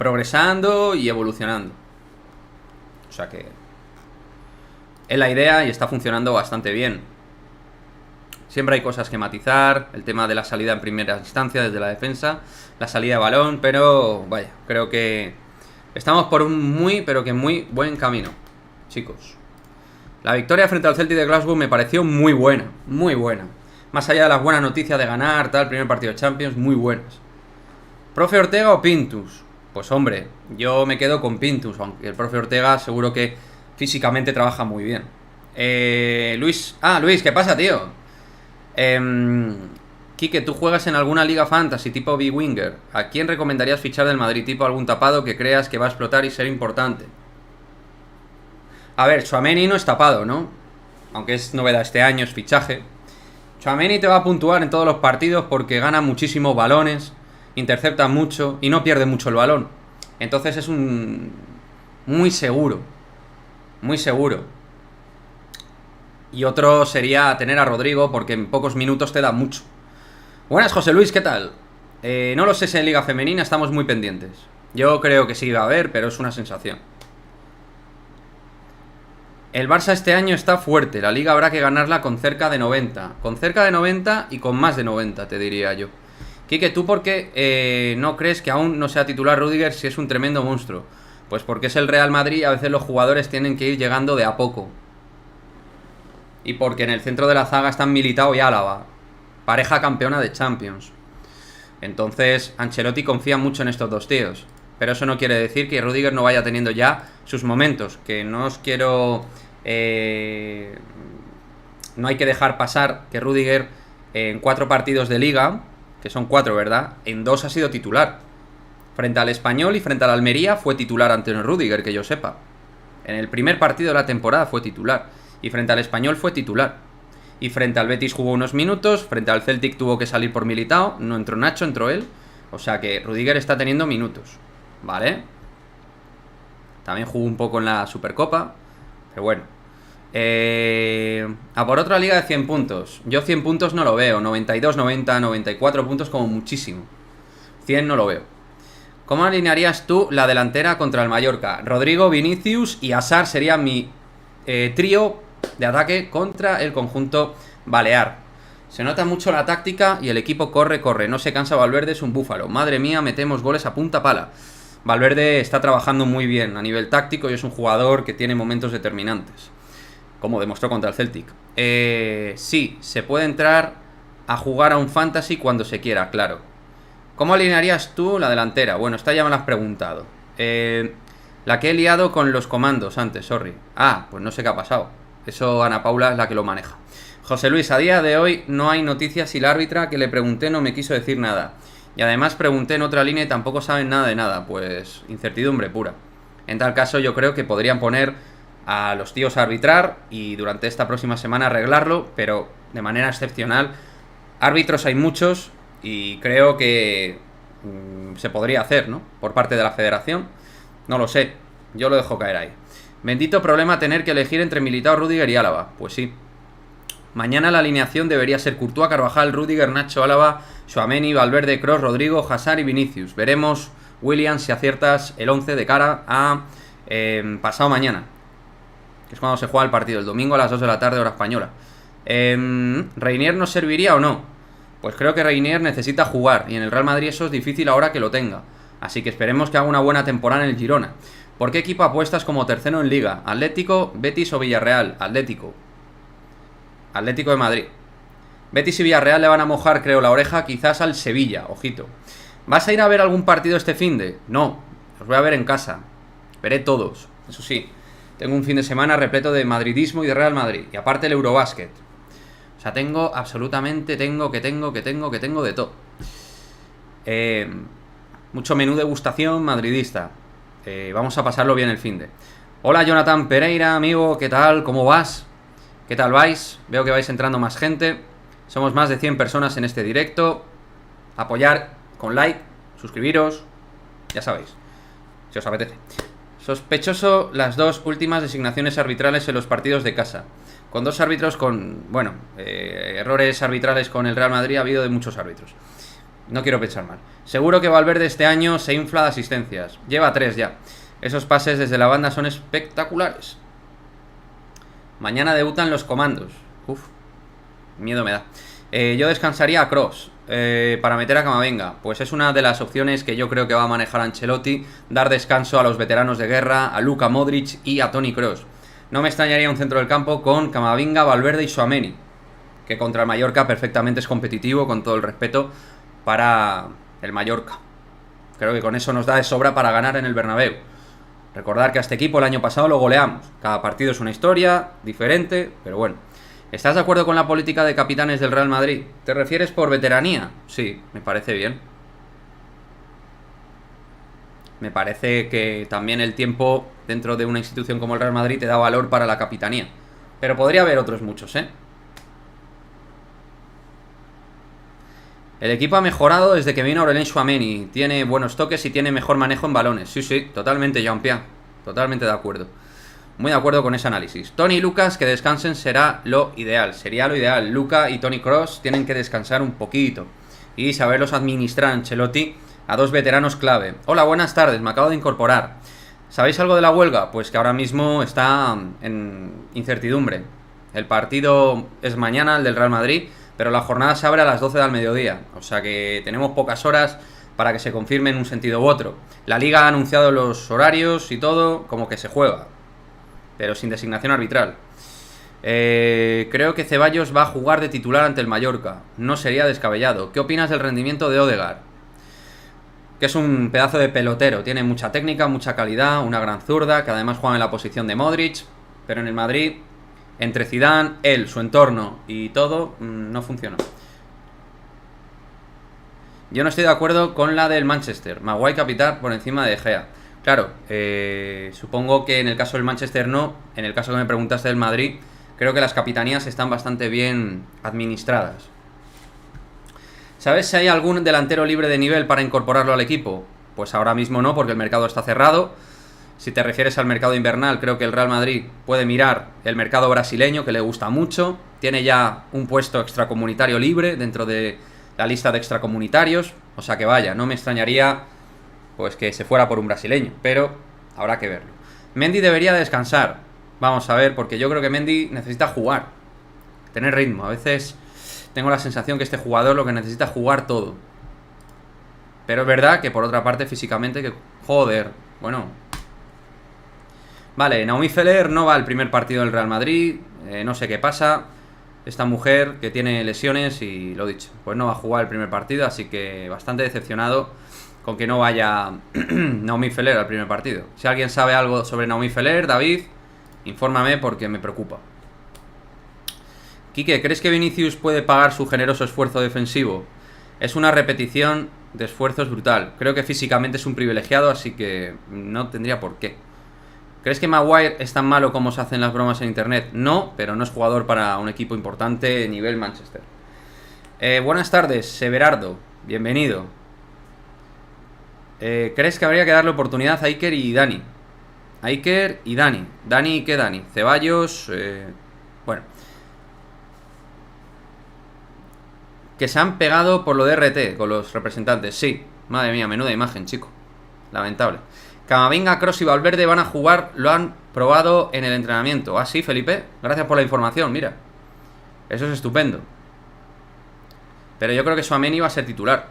progresando y evolucionando. O sea que es la idea y está funcionando bastante bien. Siempre hay cosas que matizar, el tema de la salida en primera instancia desde la defensa, la salida de balón, pero vaya, creo que estamos por un muy, pero que muy buen camino, chicos. La victoria frente al Celtic de Glasgow me pareció muy buena, muy buena. Más allá de las buenas noticias de ganar, tal, primer partido de Champions, muy buenas. ¿Profe Ortega o Pintus? Pues hombre, yo me quedo con Pintus, aunque el profe Ortega seguro que físicamente trabaja muy bien. Luis, ¿qué pasa, tío? Quique, ¿tú juegas en alguna liga fantasy tipo B-Winger? ¿A quién recomendarías fichar del Madrid? Tipo algún tapado que creas que va a explotar y ser importante. A ver, Tchouaméni no es tapado, ¿no? Aunque es novedad este año, es fichaje. Tchouaméni te va a puntuar en todos los partidos porque gana muchísimos balones, intercepta mucho y no pierde mucho el balón. Entonces es un... muy seguro. Muy seguro. Y otro sería tener a Rodrigo, porque en pocos minutos te da mucho. Buenas, José Luis, ¿qué tal? No lo sé si en Liga Femenina, estamos muy pendientes. Yo creo que sí va a haber, pero es una sensación. El Barça este año está fuerte, la Liga habrá que ganarla con cerca de 90. Con cerca de 90 y con más de 90, te diría yo. Quique, ¿tú por qué no crees que aún no sea titular Rüdiger si es un tremendo monstruo? Pues porque es el Real Madrid y a veces los jugadores tienen que ir llegando de a poco. Y porque en el centro de la zaga están Militao y Álava, pareja campeona de Champions. Entonces Ancelotti confía mucho en estos dos tíos. Pero eso no quiere decir que Rüdiger no vaya teniendo ya sus momentos. Que no os quiero... no hay que dejar pasar que Rüdiger en 4 partidos de Liga, que son 4, ¿verdad? En 2 ha sido titular. Frente al Español y frente al Almería fue titular Antonio Rüdiger, que yo sepa. En el primer partido de la temporada fue titular. Y frente al Español fue titular. Y frente al Betis jugó unos minutos. Frente al Celtic tuvo que salir por Militao. No entró Nacho, entró él. O sea que Rüdiger está teniendo minutos. ¿Vale? También jugó un poco en la Supercopa. Pero bueno. A por otra liga de 100 puntos. Yo 100 puntos no lo veo. 92, 90, 94 puntos como muchísimo. 100 no lo veo. ¿Cómo alinearías tú la delantera contra el Mallorca? Rodrigo, Vinicius y Hazard sería mi trío de ataque contra el conjunto balear. Se nota mucho la táctica y el equipo corre. No se cansa Valverde, es un búfalo. Madre mía, metemos goles a punta pala. Valverde está trabajando muy bien a nivel táctico y es un jugador que tiene momentos determinantes, como demostró contra el Celtic. Sí, se puede entrar a jugar a un fantasy cuando se quiera, claro. ¿Cómo alinearías tú la delantera? Bueno, esta ya me la has preguntado. La que he liado con los comandos antes, sorry. Pues no sé qué ha pasado. Eso Ana Paula es la que lo maneja. José Luis, a día de hoy no hay noticias y la árbitra que le pregunté no me quiso decir nada. Y además pregunté en otra línea y tampoco saben nada de nada. Pues incertidumbre pura. En tal caso yo creo que podrían poner a los tíos a arbitrar y durante esta próxima semana arreglarlo, pero de manera excepcional. Árbitros hay muchos y creo que se podría hacer, ¿no? Por parte de la federación. No lo sé, yo lo dejo caer ahí. Bendito problema tener que elegir entre Militao, Rüdiger y Álava. Pues sí. Mañana la alineación debería ser Courtois, Carvajal, Rüdiger, Nacho, Álava, Tchouaméni, Valverde, Kroos, Rodrigo, Hazard y Vinicius. Veremos, William, si aciertas el 11 de cara a pasado mañana, que es cuando se juega el partido, el domingo a las 2 de la tarde, hora española. ¿Reinier nos serviría o no? Pues creo que Reinier necesita jugar y en el Real Madrid eso es difícil ahora que lo tenga. Así que esperemos que haga una buena temporada en el Girona. ¿Por qué equipo apuestas como tercero en Liga? ¿Atlético, Betis o Villarreal? Atlético de Madrid. Betis y Villarreal le van a mojar, creo, la oreja quizás al Sevilla, ojito. ¿Vas a ir a ver algún partido este finde? No, los voy a ver en casa. Veré todos, eso sí. Tengo un fin de semana repleto de madridismo y de Real Madrid. Y aparte el Eurobásquet. O sea, tengo absolutamente, tengo de todo. Mucho menú degustación madridista. Vamos a pasarlo bien el finde. Hola Jonathan Pereira, amigo, ¿qué tal? ¿Cómo vas? ¿Qué tal vais? Veo que vais entrando más gente. Somos más de 100 personas en este directo. Apoyar con like, suscribiros, ya sabéis, si os apetece. Sospechoso las dos últimas designaciones arbitrales en los partidos de casa. Con dos árbitros con, errores arbitrales con el Real Madrid ha habido de muchos árbitros. No quiero pensar mal. Seguro que Valverde este año se infla de asistencias. Lleva 3 ya. Esos pases desde la banda son espectaculares. Mañana debutan los comandos. Uf, miedo me da. Yo descansaría a Kroos para meter a Camavinga. Pues es una de las opciones que yo creo que va a manejar Ancelotti. Dar descanso a los veteranos de guerra, a Luka Modric y a Toni Kroos. No me extrañaría un centro del campo con Camavinga, Valverde y Tchouaméni, que contra el Mallorca perfectamente es competitivo, con todo el respeto para el Mallorca. Creo que con eso nos da de sobra para ganar en el Bernabéu. Recordar que a este equipo el año pasado lo goleamos. Cada partido es una historia diferente, pero bueno. ¿Estás de acuerdo con la política de capitanes del Real Madrid? ¿Te refieres por veteranía? Sí, me parece bien. Me parece que también el tiempo dentro de una institución como el Real Madrid te da valor para la capitanía. Pero podría haber otros muchos, ¿eh? El equipo ha mejorado desde que vino Aurelien Tchouaméni. Tiene buenos toques y tiene mejor manejo en balones. Sí, sí, totalmente, Jean-Pierre. Totalmente de acuerdo. Muy de acuerdo con ese análisis. Toni y Lucas que descansen será lo ideal. Sería lo ideal. Luka y Toni Kroos tienen que descansar un poquito y saberlos administrar Ancelotti a dos veteranos clave. Hola, buenas tardes. Me acabo de incorporar. ¿Sabéis algo de la huelga? Pues que ahora mismo está en incertidumbre. El partido es mañana, el del Real Madrid, pero la jornada se abre a las 12 del mediodía. O sea que tenemos pocas horas para que se confirme en un sentido u otro. La Liga ha anunciado los horarios y todo, como que se juega, pero sin designación arbitral. Creo que Ceballos va a jugar de titular ante el Mallorca. No sería descabellado. ¿Qué opinas del rendimiento de Odegaard? Que es un pedazo de pelotero. Tiene mucha técnica, mucha calidad, una gran zurda, que además juega en la posición de Modric. Pero en el Madrid, entre Zidane, él, su entorno y todo, no funcionó. Yo no estoy de acuerdo con la del Manchester. Maguire capital por encima de De Gea. Claro, supongo que en el caso del Manchester no. En el caso que me preguntaste del Madrid, creo que las capitanías están bastante bien administradas. ¿Sabes si hay algún delantero libre de nivel para incorporarlo al equipo? Pues ahora mismo no, porque el mercado está cerrado. Si te refieres al mercado invernal, creo que el Real Madrid puede mirar el mercado brasileño, que le gusta mucho. Tiene ya un puesto extracomunitario libre dentro de la lista de extracomunitarios. O sea que vaya, no me extrañaría pues que se fuera por un brasileño, pero habrá que verlo. Mendy debería descansar. Vamos a ver, porque yo creo que Mendy necesita jugar, tener ritmo. A veces tengo la sensación que este jugador lo que necesita es jugar todo. Pero es verdad que por otra parte físicamente que... Joder, bueno. Vale, Naomi Feller no va al primer partido del Real Madrid. No sé qué pasa. Esta mujer que tiene lesiones y lo dicho, pues no va a jugar el primer partido, así que bastante decepcionado con que no vaya Naomi Feller al primer partido. Si alguien sabe algo sobre Naomi Feller, David, infórmame porque me preocupa. Quique, ¿crees que Vinicius puede pagar su generoso esfuerzo defensivo? Es una repetición de esfuerzos brutal. Creo que físicamente es un privilegiado, así que no tendría por qué. ¿Crees que Maguire es tan malo como se hacen las bromas en internet? No, pero no es jugador para un equipo importante nivel Manchester. Buenas tardes, Severardo. Bienvenido. ¿Crees que habría que darle oportunidad a Iker y Dani? A Iker y Dani. ¿Dani y qué Dani? Ceballos. Bueno. Que se han pegado por lo de RT con los representantes. Sí. Madre mía, menuda imagen, chico. Lamentable. Camavinga, Kroos y Valverde van a jugar. Lo han probado en el entrenamiento. Ah, sí, Felipe. Gracias por la información, mira. Eso es estupendo. Pero yo creo que Tchouaméni va a ser titular.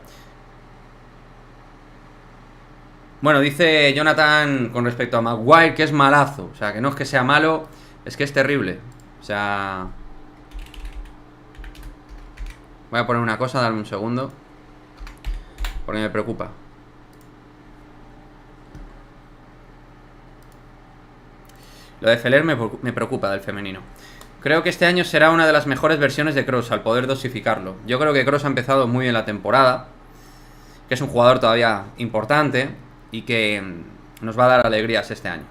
Bueno, dice Jonathan con respecto a Maguire que es malazo. O sea, que no es que sea malo, es que es terrible. O sea... Voy a poner una cosa, dame un segundo, porque me preocupa. Lo de Feller me preocupa del femenino. Creo que este año será una de las mejores versiones de Kroos al poder dosificarlo. Yo creo que Kroos ha empezado muy bien la temporada, que es un jugador todavía importante y que nos va a dar alegrías este año.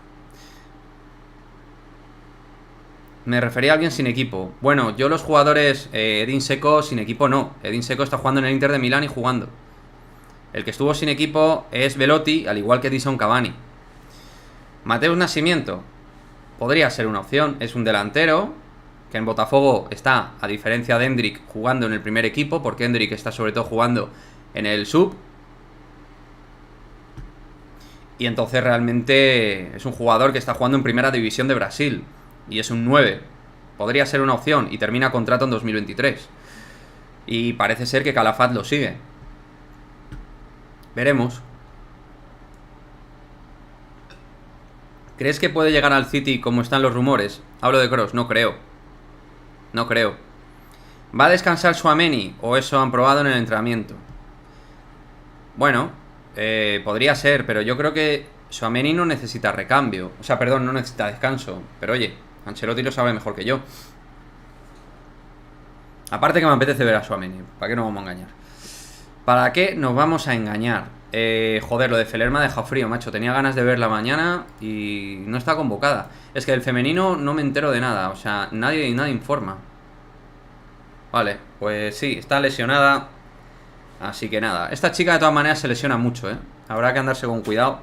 Me refería a alguien sin equipo. Bueno, yo los jugadores, Edin Dzeko sin equipo no. Edin Dzeko está jugando en el Inter de Milán y jugando. El que estuvo sin equipo es Belotti, al igual que Edinson Cavani. Mateus Nascimento podría ser una opción. Es un delantero que en Botafogo está, a diferencia de Hendrik, jugando en el primer equipo, porque Hendrik está sobre todo jugando en el sub. Y entonces realmente es un jugador que está jugando en primera división de Brasil. Y es un 9. Podría ser una opción y termina contrato en 2023. Y parece ser que Calafat lo sigue. Veremos. ¿Crees que puede llegar al City como están los rumores? Hablo de Kroos, no creo. No creo. ¿Va a descansar Tchouaméni? ¿O eso han probado en el entrenamiento? Bueno, podría ser, pero yo creo que Tchouaméni no necesita recambio. O sea, perdón, no necesita descanso. Pero oye, Ancelotti lo sabe mejor que yo. Aparte que me apetece ver a Tchouaméni. ¿Para qué nos vamos a engañar? ¿Para qué nos vamos a engañar? Joder, lo de Feller me ha dejado frío, macho. Tenía ganas de verla mañana y no está convocada. Es que del femenino no me entero de nada. O sea, nadie informa. Vale, pues sí, está lesionada. Así que nada, esta chica de todas maneras se lesiona mucho, ¿eh? Habrá que andarse con cuidado,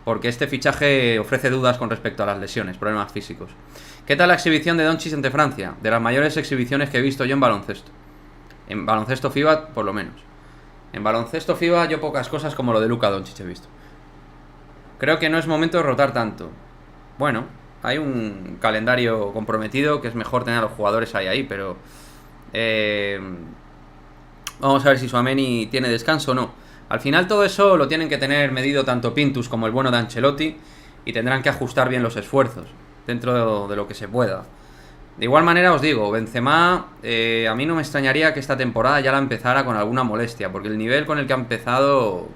porque este fichaje ofrece dudas con respecto a las lesiones, problemas físicos. ¿Qué tal la exhibición de Doncic ante Francia? De las mayores exhibiciones que he visto yo en baloncesto. En baloncesto FIBA, por lo menos. En baloncesto FIBA yo pocas cosas como lo de Luka Doncic he visto. Creo que no es momento de rotar tanto. Bueno, hay un calendario comprometido que es mejor tener a los jugadores ahí, pero... vamos a ver si Tchouaméni tiene descanso o no. Al final todo eso lo tienen que tener medido tanto Pintus como el bueno de Ancelotti, y tendrán que ajustar bien los esfuerzos dentro de lo que se pueda. De igual manera os digo, Benzema, a mí no me extrañaría que esta temporada ya la empezara con alguna molestia, porque el nivel con el que ha empezado...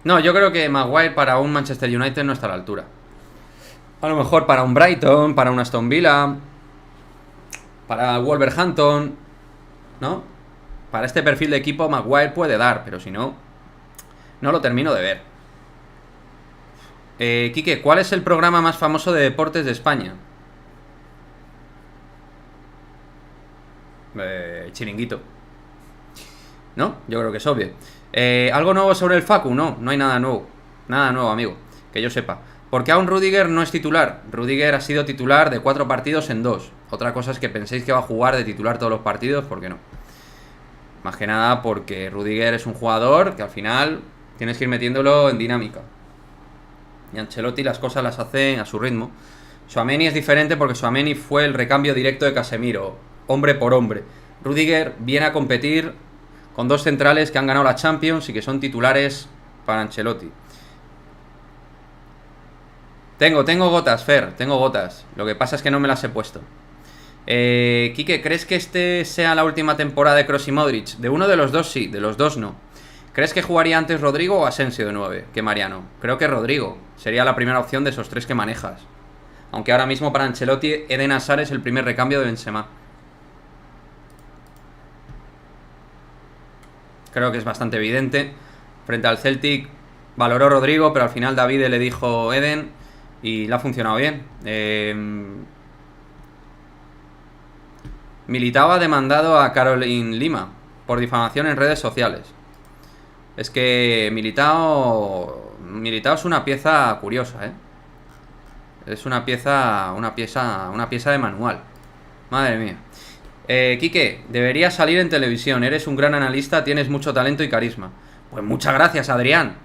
No, yo creo que Maguire para un Manchester United no está a la altura. A lo mejor para un Brighton, para un Aston Villa, para Wolverhampton, ¿no? Para este perfil de equipo Maguire puede dar, pero si no, no lo termino de ver. Quique, ¿cuál es el programa más famoso de deportes de España? Chiringuito. ¿No? Yo creo que es obvio. ¿Algo nuevo sobre el Facu? No, no hay nada nuevo. Nada nuevo, amigo, que yo sepa. ¿Por qué aún Rudiger no es titular? Rudiger ha sido titular de 4 partidos en 2. Otra cosa es que penséis que va a jugar de titular todos los partidos, ¿por qué no? Más que nada porque Rudiger es un jugador que al final tienes que ir metiéndolo en dinámica. Y Ancelotti las cosas las hace a su ritmo. Tchouaméni es diferente porque Tchouaméni fue el recambio directo de Casemiro, hombre por hombre. Rudiger viene a competir con 2 centrales que han ganado la Champions y que son titulares para Ancelotti. Tengo gotas, Fer, tengo gotas. Lo que pasa es que no me las he puesto. Quique, ¿crees que este sea la última temporada de Kroos y Modric? De uno de los dos sí, de los dos no. ¿Crees que jugaría antes Rodrigo o Asensio de 9 que Mariano? Creo que Rodrigo sería la primera opción de esos 3 que manejas. Aunque ahora mismo para Ancelotti Eden Hazard es el primer recambio de Benzema. Creo que es bastante evidente. Frente al Celtic valoró Rodrigo, pero al final David le dijo Eden y le ha funcionado bien. Militao ha demandado a Caroline Lima por difamación en redes sociales. Es que Militao es una pieza curiosa, ¿eh? Es una pieza de manual. Madre mía. Quique, deberías salir en televisión. Eres un gran analista, tienes mucho talento y carisma. Pues muchas gracias, Adrián.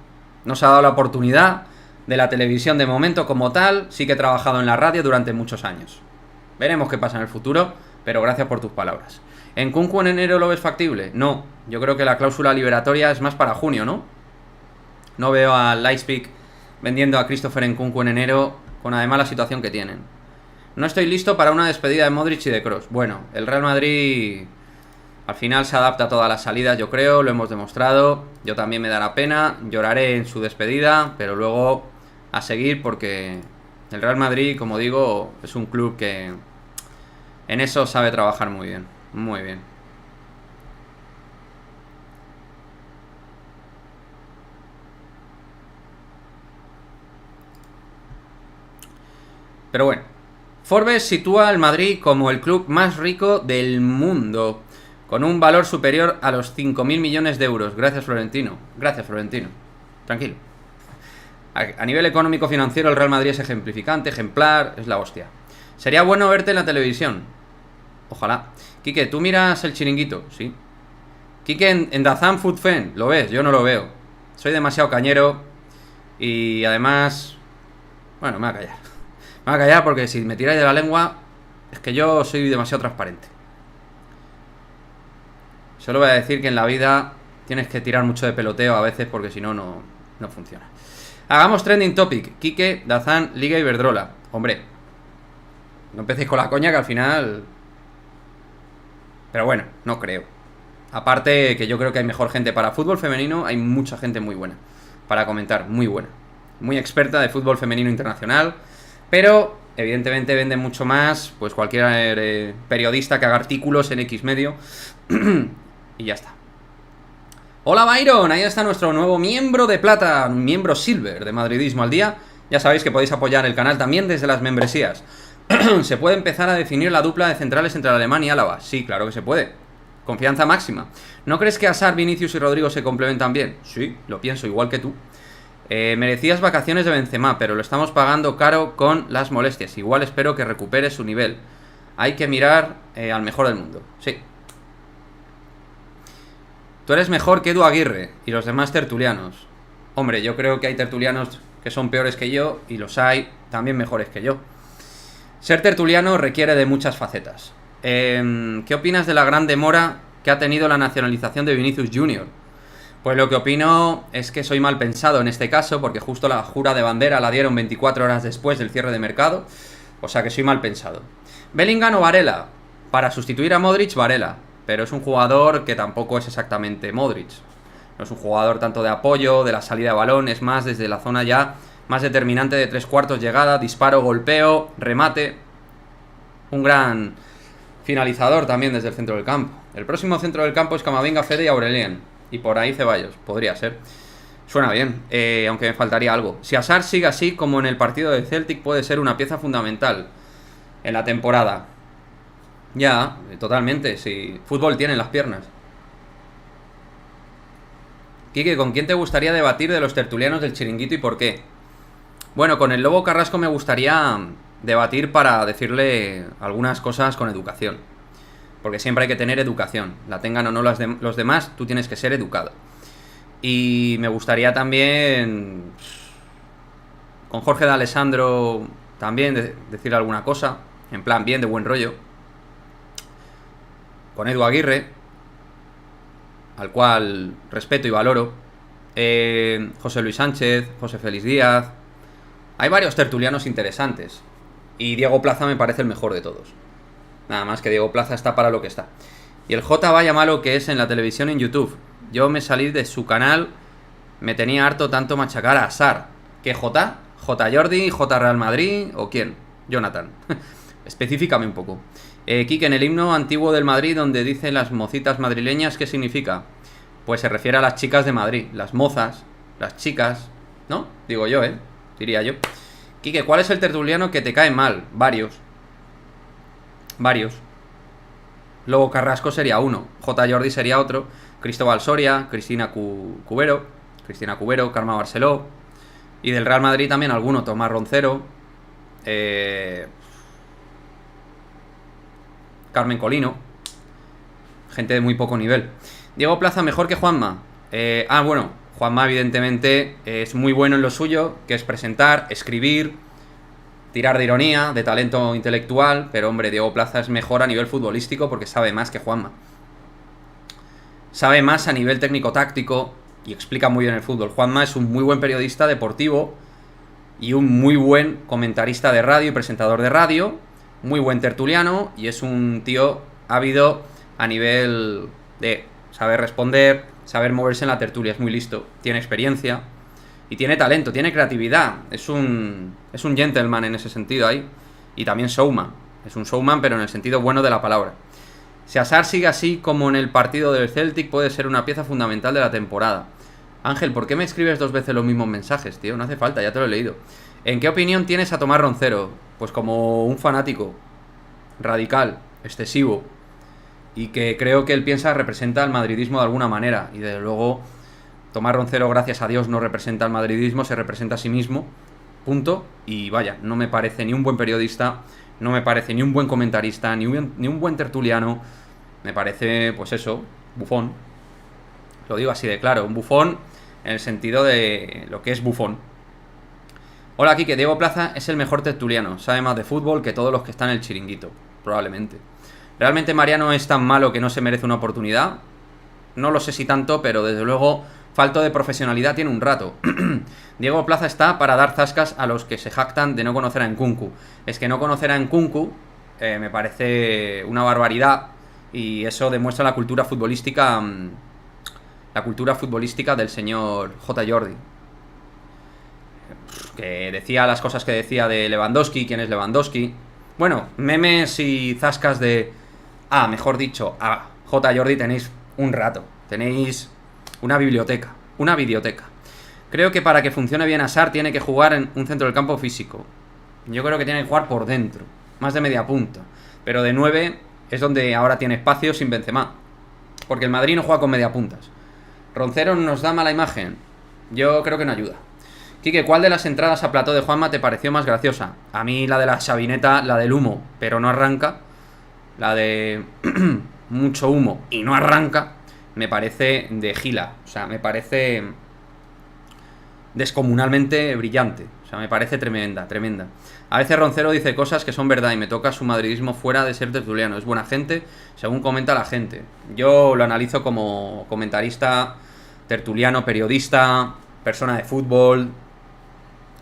Nos ha dado la oportunidad de la televisión de momento como tal. Sí que he trabajado en la radio durante muchos años. Veremos qué pasa en el futuro, pero gracias por tus palabras. ¿En Nkunku en enero lo ves factible? No, yo creo que la cláusula liberatoria es más para junio, ¿no? No veo a Leipzig vendiendo a Christopher Nkunku en enero, con además la situación que tienen. No estoy listo para una despedida de Modric y de Kroos. Bueno, el Real Madrid al final se adapta a todas las salidas, yo creo, lo hemos demostrado. Yo también me dará pena, lloraré en su despedida, pero luego a seguir porque el Real Madrid, como digo, es un club que en eso sabe trabajar muy bien, muy bien. Pero bueno, Forbes sitúa al Madrid como el club más rico del mundo, con un valor superior a los 5.000 millones de euros. Gracias, Florentino. Gracias, Florentino. Tranquilo. A nivel económico-financiero, el Real Madrid es ejemplificante, ejemplar, es la hostia. Sería bueno verte en la televisión. Ojalá. Quique, ¿tú miras el Chiringuito? Sí. Quique, en Dazan Food Fan, ¿lo ves? Yo no lo veo. Soy demasiado cañero. Y además... Bueno, me voy a callar. Me voy a callar porque si me tiráis de la lengua... Es que yo soy demasiado transparente. Solo voy a decir que en la vida tienes que tirar mucho de peloteo a veces porque si no, no funciona. Hagamos trending topic. Quique, Dazan, Liga Iberdrola. Hombre, no empecéis con la coña que al final... Pero bueno, no creo. Aparte que yo creo que hay mejor gente para fútbol femenino. Hay mucha gente muy buena para comentar, muy buena. Muy experta de fútbol femenino internacional. Pero evidentemente vende mucho más pues cualquier periodista que haga artículos en X medio. Y ya está. Hola Byron, ahí está nuestro nuevo miembro de plata, miembro silver de Madridismo al Día. Ya sabéis que podéis apoyar el canal también desde las membresías. ¿Se puede empezar a definir la dupla de centrales entre Alemania y Álava? Sí, claro que se puede. Confianza máxima. ¿No crees que Hazard, Vinicius y Rodrigo se complementan bien? Sí, lo pienso, igual que tú. Merecías vacaciones de Benzema, pero lo estamos pagando caro con las molestias. Igual espero que recupere su nivel. Hay que mirar al mejor del mundo. Sí. Tú eres mejor que Edu Aguirre y los demás tertulianos. Hombre, yo creo que hay tertulianos que son peores que yo y los hay también mejores que yo. Ser tertuliano requiere de muchas facetas. ¿Qué opinas de la gran demora que ha tenido la nacionalización de Vinicius Jr.? Pues lo que opino es que soy mal pensado en este caso, porque justo la jura de bandera la dieron 24 horas después del cierre de mercado, o sea que soy mal pensado. ¿Bellingham o Varela? Para sustituir a Modric, Varela, pero es un jugador que tampoco es exactamente Modric. No es un jugador tanto de apoyo, de la salida de balón, es más desde la zona ya más determinante de 3/4, llegada, disparo, golpeo, remate. Un gran finalizador también desde el centro del campo. El próximo centro del campo es Camavinga, Fede y Aurelien. Y por ahí Ceballos, podría ser. Suena bien, aunque me faltaría algo. Si Hazard sigue así como en el partido de Celtic, puede ser una pieza fundamental en la temporada. Ya, totalmente, si fútbol tiene en las piernas. Quique, ¿con quién te gustaría debatir de los tertulianos del Chiringuito y por qué? Bueno, con el Lobo Carrasco me gustaría debatir para decirle algunas cosas con educación. Porque siempre hay que tener educación. La tengan o no los demás, tú tienes que ser educado. Y me gustaría también con Jorge de Alessandro también decirle alguna cosa. En plan bien, de buen rollo. Con Edu Aguirre, al cual respeto y valoro. José Luis Sánchez, José Félix Díaz. Hay varios tertulianos interesantes. Y Diego Plaza me parece el mejor de todos. Nada más que Diego Plaza está para lo que está. Y el J vaya malo que es en la televisión y en YouTube. Yo me salí de su canal. Me tenía harto tanto machacar a Hazard. ¿Qué J? ¿J Jordi? ¿J Real Madrid? ¿O quién? Jonathan. Específicame un poco. Quique, en el himno antiguo del Madrid donde dice las mocitas madrileñas, ¿qué significa? Pues se refiere a las chicas de Madrid. Las mozas, las chicas, ¿no? Digo yo, diría yo. Quique, ¿cuál es el tertuliano que te cae mal? Varios. Lobo Carrasco sería uno. J. Jordi sería otro. Cristóbal Soria, Cristina Cubero, Karma Barceló. Y del Real Madrid también alguno. Tomás Roncero. Carmen Colino. Gente de muy poco nivel. Diego Plaza mejor que Juanma. Bueno, Juanma evidentemente es muy bueno en lo suyo, que es presentar, escribir, tirar de ironía, de talento intelectual, pero hombre, Diego Plaza es mejor a nivel futbolístico porque sabe más que Juanma. Sabe más a nivel técnico-táctico y explica muy bien el fútbol. Juanma es un muy buen periodista deportivo y un muy buen comentarista de radio y presentador de radio, muy buen tertuliano y es un tío ávido a nivel de saber responder, saber moverse en la tertulia, es muy listo, tiene experiencia y tiene talento, tiene creatividad, es un gentleman en ese sentido ahí y también showman, es un showman pero en el sentido bueno de la palabra. Si Hazard sigue así como en el partido del Celtic puede ser una pieza fundamental de la temporada. Ángel, ¿por qué me escribes 2 veces los mismos mensajes, tío? No hace falta, ya te lo he leído. ¿En qué opinión tienes a Tomás Roncero? Pues como un fanático radical, excesivo, y que creo que él piensa representa el madridismo de alguna manera, y desde luego Tomás Roncero, gracias a Dios, no representa el madridismo, se representa a sí mismo, Punto. Y vaya, no me parece ni un buen periodista, no me parece ni un buen comentarista, ni un buen tertuliano. Me parece, pues eso, bufón. Lo digo así de claro, un bufón en el sentido de lo que es bufón. Hola, Kike, Diego Plaza es el mejor tertuliano, sabe más de fútbol que todos los que están en el chiringuito, probablemente. ¿Realmente Mariano es tan malo que no se merece una oportunidad? No lo sé si tanto, pero desde luego falto de profesionalidad tiene un rato. Diego Plaza está para dar zascas a los que se jactan de no conocer a Nkunku. Es que no conocer a Nkunku me parece una barbaridad y eso demuestra la cultura futbolística del señor J. Jordi. Que decía las cosas que decía de Lewandowski, quién es Lewandowski. Bueno, memes y zascas de... mejor dicho, a J. Jordi tenéis un rato. Tenéis una biblioteca, una videoteca. Creo que para que funcione bien Hazard tiene que jugar en un centro del campo físico. Yo creo que tiene que jugar por dentro, más de media punta. Pero de 9 es donde ahora tiene espacio sin Benzema. Porque el Madrid no juega con media puntas. Roncero nos da mala imagen. Yo creo que no ayuda. Quique, ¿cuál de las entradas a plató de Juanma te pareció más graciosa? A mí la de la Sabineta, la del humo, pero no arranca. La de mucho humo y no arranca, me parece de gila. O sea, me parece descomunalmente brillante. O sea, me parece tremenda, tremenda. A veces Roncero dice cosas que son verdad y me toca su madridismo fuera de ser tertuliano. Es buena gente, según comenta la gente. Yo lo analizo como comentarista, tertuliano, periodista, persona de fútbol.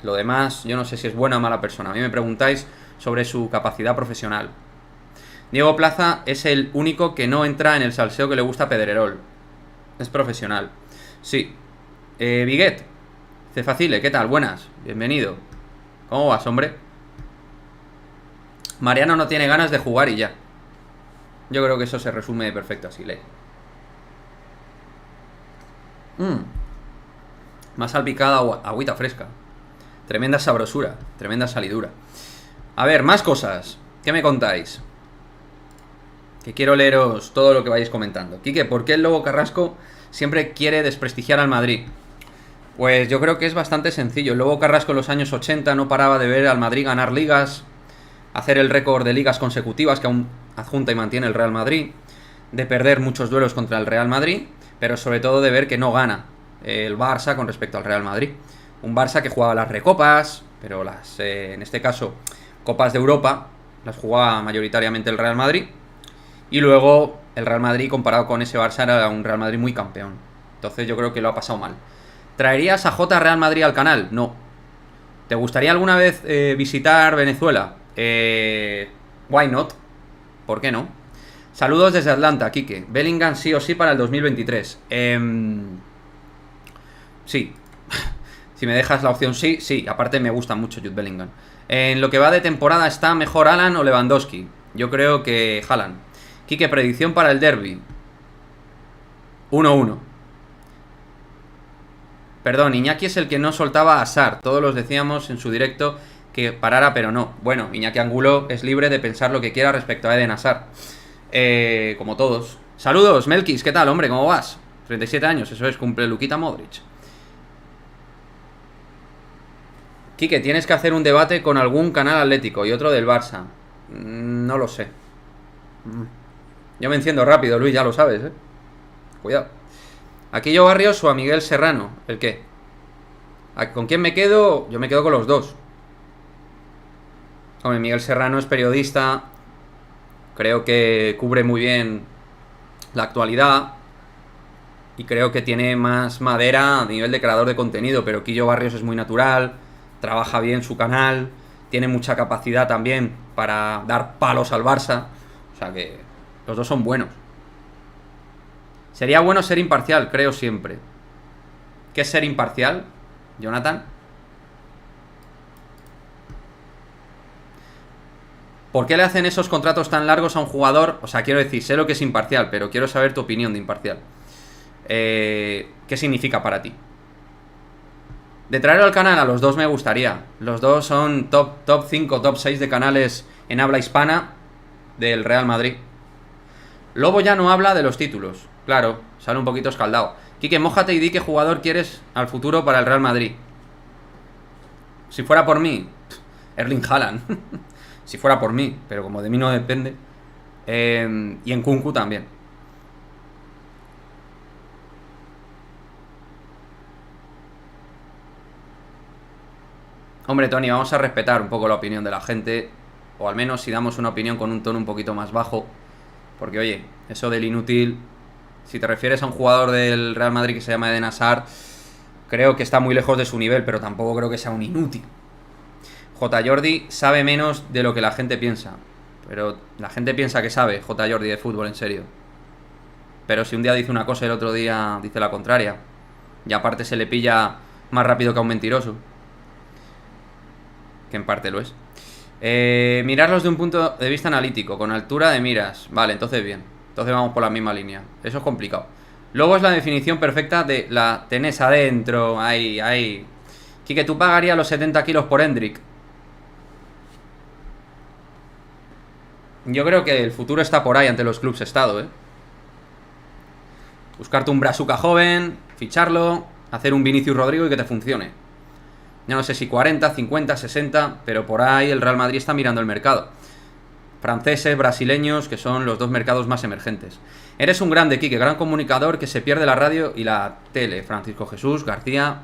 Lo demás, yo no sé si es buena o mala persona. A mí me preguntáis sobre su capacidad profesional. Diego Plaza es el único que no entra en el salseo que le gusta a Pedrerol. Es profesional. Sí. Biguet. Cefacile, ¿qué tal? Buenas. Bienvenido. ¿Cómo vas, hombre? Mariano no tiene ganas de jugar y ya. Yo creo que eso se resume perfecto así, ley. Más salpicada agüita fresca. Tremenda sabrosura, tremenda salidura. A ver, más cosas. ¿Qué me contáis? Que quiero leeros todo lo que vais comentando. Quique, ¿por qué el Lobo Carrasco siempre quiere desprestigiar al Madrid? Pues yo creo que es bastante sencillo. El Lobo Carrasco en los años 80 no paraba de ver al Madrid ganar ligas, hacer el récord de ligas consecutivas que aún adjunta y mantiene el Real Madrid, de perder muchos duelos contra el Real Madrid, pero sobre todo de ver que no gana el Barça con respecto al Real Madrid. Un Barça que jugaba las recopas, pero las, en este caso, Copas de Europa, las jugaba mayoritariamente el Real Madrid. Y luego el Real Madrid, comparado con ese Barça, era un Real Madrid muy campeón. Entonces yo creo que lo ha pasado mal. ¿Traerías a J Real Madrid al canal? No. ¿Te gustaría alguna vez visitar Venezuela? Why not? ¿Por qué no? Saludos desde Atlanta, Quique. Bellingham sí o sí para el 2023. Sí. Si me dejas la opción sí, sí. Aparte me gusta mucho Jude Bellingham. En lo que va de temporada, ¿está mejor Haaland o Lewandowski? Yo creo que Haaland. Quique, predicción para el derbi. 1-1. Perdón, Iñaki es el que no soltaba a Hazard. Todos los decíamos en su directo que parara, pero no. Bueno, Iñaki Angulo es libre de pensar lo que quiera respecto a Eden Hazard. Como todos. Saludos, Melkis, ¿qué tal, hombre? ¿Cómo vas? 37 años, eso es, cumple Luquita Modric. Quique, tienes que hacer un debate con algún canal atlético y otro del Barça. No lo sé. Yo me enciendo rápido, Luis, ya lo sabes, ¿eh? Cuidado. ¿Aquillo Barrios o a Miguel Serrano? ¿El qué? ¿Con quién me quedo? Yo me quedo con los dos. Hombre, Miguel Serrano es periodista. Creo que cubre muy bien la actualidad. Y creo que tiene más madera a nivel de creador de contenido. Pero Quillo Barrios es muy natural. Trabaja bien su canal. Tiene mucha capacidad también para dar palos al Barça. O sea que los dos son buenos. Sería bueno ser imparcial, creo siempre. ¿Qué es ser imparcial, Jonathan? ¿Por qué le hacen esos contratos tan largos a un jugador? O sea, quiero decir, sé lo que es imparcial, pero quiero saber tu opinión de imparcial. ¿Qué significa para ti? De traer al canal a los dos me gustaría. Los dos son top 5, top 6 de canales en habla hispana del Real Madrid. Lobo ya no habla de los títulos. Claro, sale un poquito escaldado. Quique, mójate y di qué jugador quieres al futuro para el Real Madrid. Si fuera por mí, Erling Haaland. Si fuera por mí, pero como de mí no depende. Y en Nkunku también. Hombre, Tony, vamos a respetar un poco la opinión de la gente. O al menos si damos una opinión con un tono un poquito más bajo. Porque, oye, eso del inútil... Si te refieres a un jugador del Real Madrid que se llama Eden Hazard, creo que está muy lejos de su nivel, pero tampoco creo que sea un inútil. J. Jordi sabe menos de lo que la gente piensa. Pero la gente piensa que sabe, J. Jordi, de fútbol, en serio. Pero si un día dice una cosa y el otro día dice la contraria. Y aparte se le pilla más rápido que a un mentiroso. Que en parte lo es. Mirarlos de un punto de vista analítico, con altura de miras. Vale, entonces bien. Entonces vamos por la misma línea. Eso es complicado. Luego es la definición perfecta de la tenés adentro. Ahí, ahí. Quique, ¿tú pagarías los 70 kilos por Hendrik? Yo creo que el futuro está por ahí ante los clubes estado, Buscarte un Brazuca joven, ficharlo, hacer un Vinicius Rodrigo y que te funcione. Ya no sé si 40, 50, 60, pero por ahí el Real Madrid está mirando el mercado. Franceses, brasileños, que son los dos mercados más emergentes. Eres un grande, Quique, gran comunicador que se pierde la radio y la tele. Francisco Jesús García,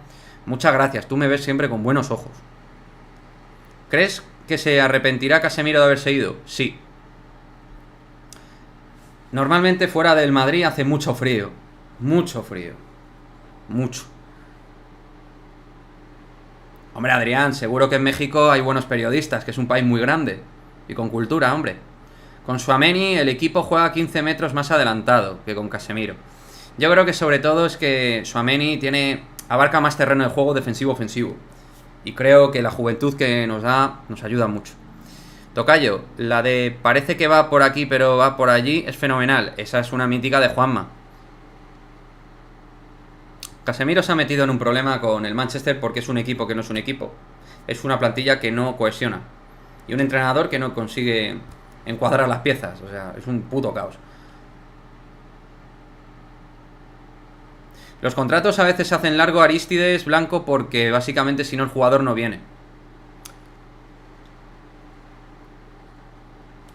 muchas gracias, tú me ves siempre con buenos ojos. ¿Crees que se arrepentirá Casemiro de haberse ido? Sí. Normalmente fuera del Madrid hace mucho frío. Mucho frío. Mucho. Hombre, Adrián, seguro que en México hay buenos periodistas, que es un país muy grande. Y con cultura, hombre. Con Tchouaméni el equipo juega 15 metros más adelantado que con Casemiro. Yo creo que sobre todo es que Tchouaméni abarca más terreno de juego defensivo-ofensivo. Y creo que la juventud que nos da nos ayuda mucho. Tocayo, la de parece que va por aquí pero va por allí es fenomenal. Esa es una mítica de Juanma. Casemiro se ha metido en un problema con el Manchester porque es un equipo que no es un equipo. Es una plantilla que no cohesiona. Y un entrenador que no consigue encuadrar las piezas. O sea, es un puto caos. Los contratos a veces se hacen largo, Arístides, Blanco, porque básicamente si no el jugador no viene.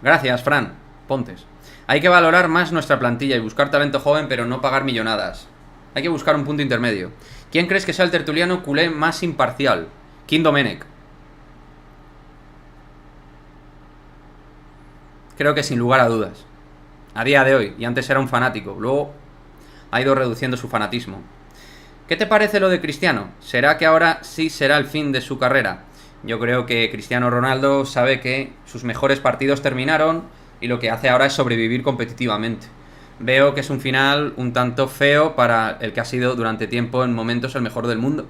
Gracias, Fran Pontes. Hay que valorar más nuestra plantilla y buscar talento joven, pero no pagar millonadas. Hay que buscar un punto intermedio. ¿Quién crees que sea el tertuliano culé más imparcial? Kim Domenech. Creo que sin lugar a dudas. A día de hoy, y antes era un fanático, luego ha ido reduciendo su fanatismo. ¿Qué te parece lo de Cristiano? ¿Será que ahora sí será el fin de su carrera? Yo creo que Cristiano Ronaldo sabe que sus mejores partidos terminaron y lo que hace ahora es sobrevivir competitivamente. Veo que es un final un tanto feo para el que ha sido durante tiempo en momentos el mejor del mundo.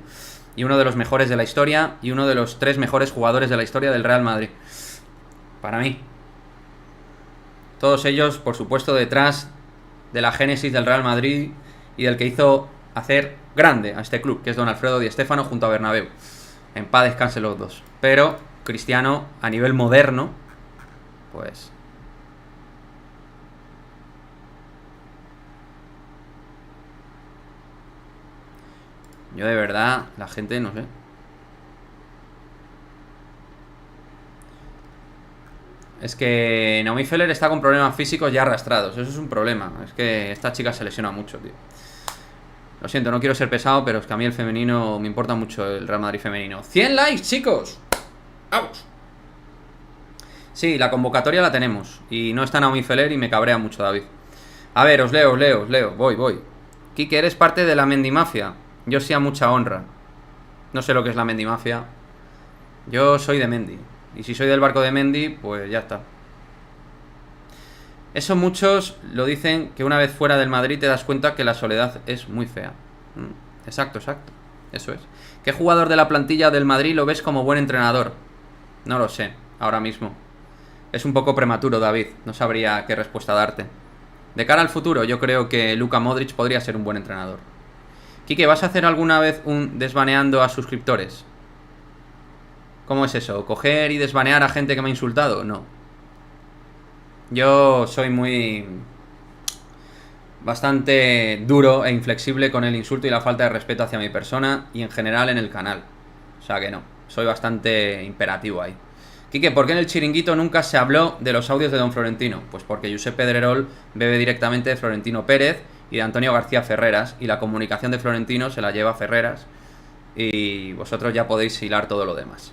Y uno de los mejores de la historia y uno de los 3 mejores jugadores de la historia del Real Madrid. Para mí. Todos ellos, por supuesto, detrás de la génesis del Real Madrid y del que hizo hacer grande a este club, que es Don Alfredo Di Stéfano junto a Bernabéu. En paz descansen los dos. Pero Cristiano, a nivel moderno, pues... Yo de verdad, la gente, no sé... Es que Naomi Feller está con problemas físicos ya arrastrados. Eso es un problema. Es que esta chica se lesiona mucho, tío. Lo siento, no quiero ser pesado, pero es que a mí el femenino me importa mucho, el Real Madrid femenino. ¡100 likes, chicos! ¡Vamos! Sí, la convocatoria la tenemos. Y no está Naomi Feller y me cabrea mucho, David. A ver, os leo. Voy. Quique, eres parte de la Mendimafia. Yo sí a mucha honra. No sé lo que es la Mendimafia. Yo soy de Mendy. Y si soy del barco de Mendy, pues ya está. Eso muchos lo dicen que una vez fuera del Madrid te das cuenta que la soledad es muy fea. Exacto. Eso es. ¿Qué jugador de la plantilla del Madrid lo ves como buen entrenador? No lo sé, ahora mismo. Es un poco prematuro, David. No sabría qué respuesta darte. De cara al futuro, yo creo que Luka Modric podría ser un buen entrenador. Quique, ¿vas a hacer alguna vez un desbaneando a suscriptores? ¿Cómo es eso? ¿Coger y desbanear a gente que me ha insultado? No. Yo soy bastante duro e inflexible con el insulto y la falta de respeto hacia mi persona y en general en el canal. O sea que no. Soy bastante imperativo ahí. Quique, ¿por qué en el chiringuito nunca se habló de los audios de don Florentino? Pues porque Josep Pedrerol bebe directamente de Florentino Pérez y de Antonio García Ferreras, y la comunicación de Florentino se la lleva Ferreras, y vosotros ya podéis hilar todo lo demás.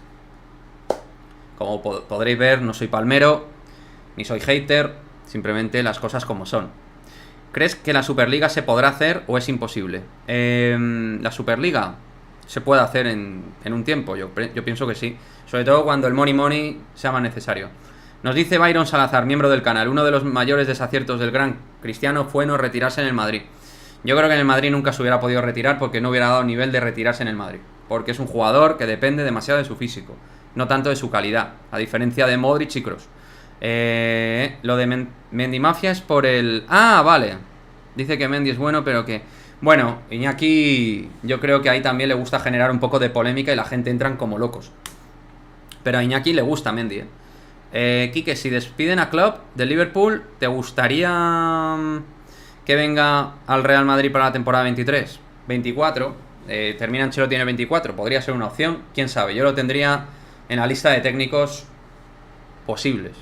Como podréis ver, no soy palmero, ni soy hater, simplemente las cosas como son. ¿Crees que la Superliga se podrá hacer o es imposible? La Superliga se puede hacer en un tiempo, yo pienso que sí. Sobre todo cuando el money sea más necesario. Nos dice Byron Salazar, miembro del canal: uno de los mayores desaciertos del gran Cristiano fue no retirarse en el Madrid. Yo creo que en el Madrid nunca se hubiera podido retirar porque no hubiera dado nivel de retirarse en el Madrid. Porque es un jugador que depende demasiado de su físico, no tanto de su calidad, a diferencia de Modric y Kroos. Lo de Mendy Mafia es por el... Ah, vale. Dice que Mendy es bueno, pero que... Bueno, Iñaki, yo creo que ahí también le gusta generar un poco de polémica y la gente entran como locos. Pero a Iñaki le gusta Mendy, Quique, si despiden a Klopp del Liverpool, ¿te gustaría que venga al Real Madrid para la temporada 23? 24, termina Ancelotti en el 24, podría ser una opción, quién sabe. Yo lo tendría en la lista de técnicos posibles.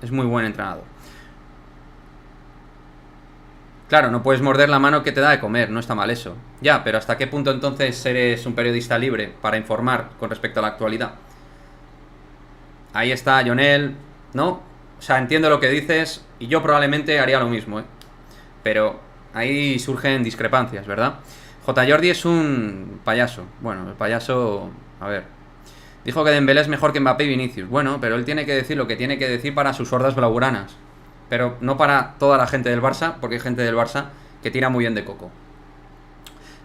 Es muy buen entrenador. Claro, no puedes morder la mano que te da de comer, no está mal eso. Ya, pero ¿hasta qué punto entonces eres un periodista libre para informar con respecto a la actualidad? Ahí está Jonel, ¿no? O sea, entiendo lo que dices y yo probablemente haría lo mismo, pero ahí surgen discrepancias, ¿verdad? J. Jordi es un payaso. Bueno, el payaso... A ver. Dijo que Dembélé es mejor que Mbappé y Vinicius. Bueno, pero él tiene que decir lo que tiene que decir para sus hordas blaugranas. Pero no para toda la gente del Barça, porque hay gente del Barça que tira muy bien de coco.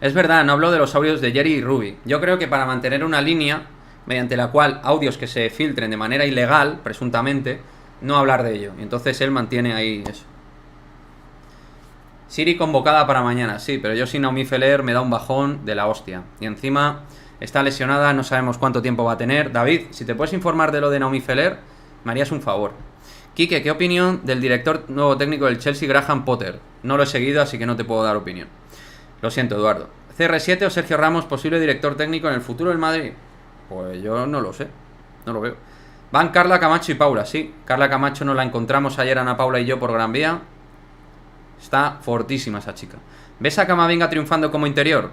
Es verdad, no hablo de los audios de Jerry y Ruby. Yo creo que para mantener una línea mediante la cual audios que se filtren de manera ilegal, presuntamente, no hablar de ello. Y entonces él mantiene ahí eso. Siri convocada para mañana, sí, pero yo sin Naomi Feller me da un bajón de la hostia. Y encima está lesionada, no sabemos cuánto tiempo va a tener. David, si te puedes informar de lo de Naomi Feller, me harías un favor. Quique, ¿qué opinión del director nuevo técnico del Chelsea, Graham Potter? No lo he seguido, así que no te puedo dar opinión. Lo siento, Eduardo. ¿CR7 o Sergio Ramos posible director técnico en el futuro del Madrid? Pues yo no lo sé, no lo veo. Van Carla Camacho y Paula, sí. Carla Camacho nos la encontramos ayer, Ana Paula y yo, por Gran Vía. Está fortísima esa chica. ¿Ves a Camavinga triunfando como interior?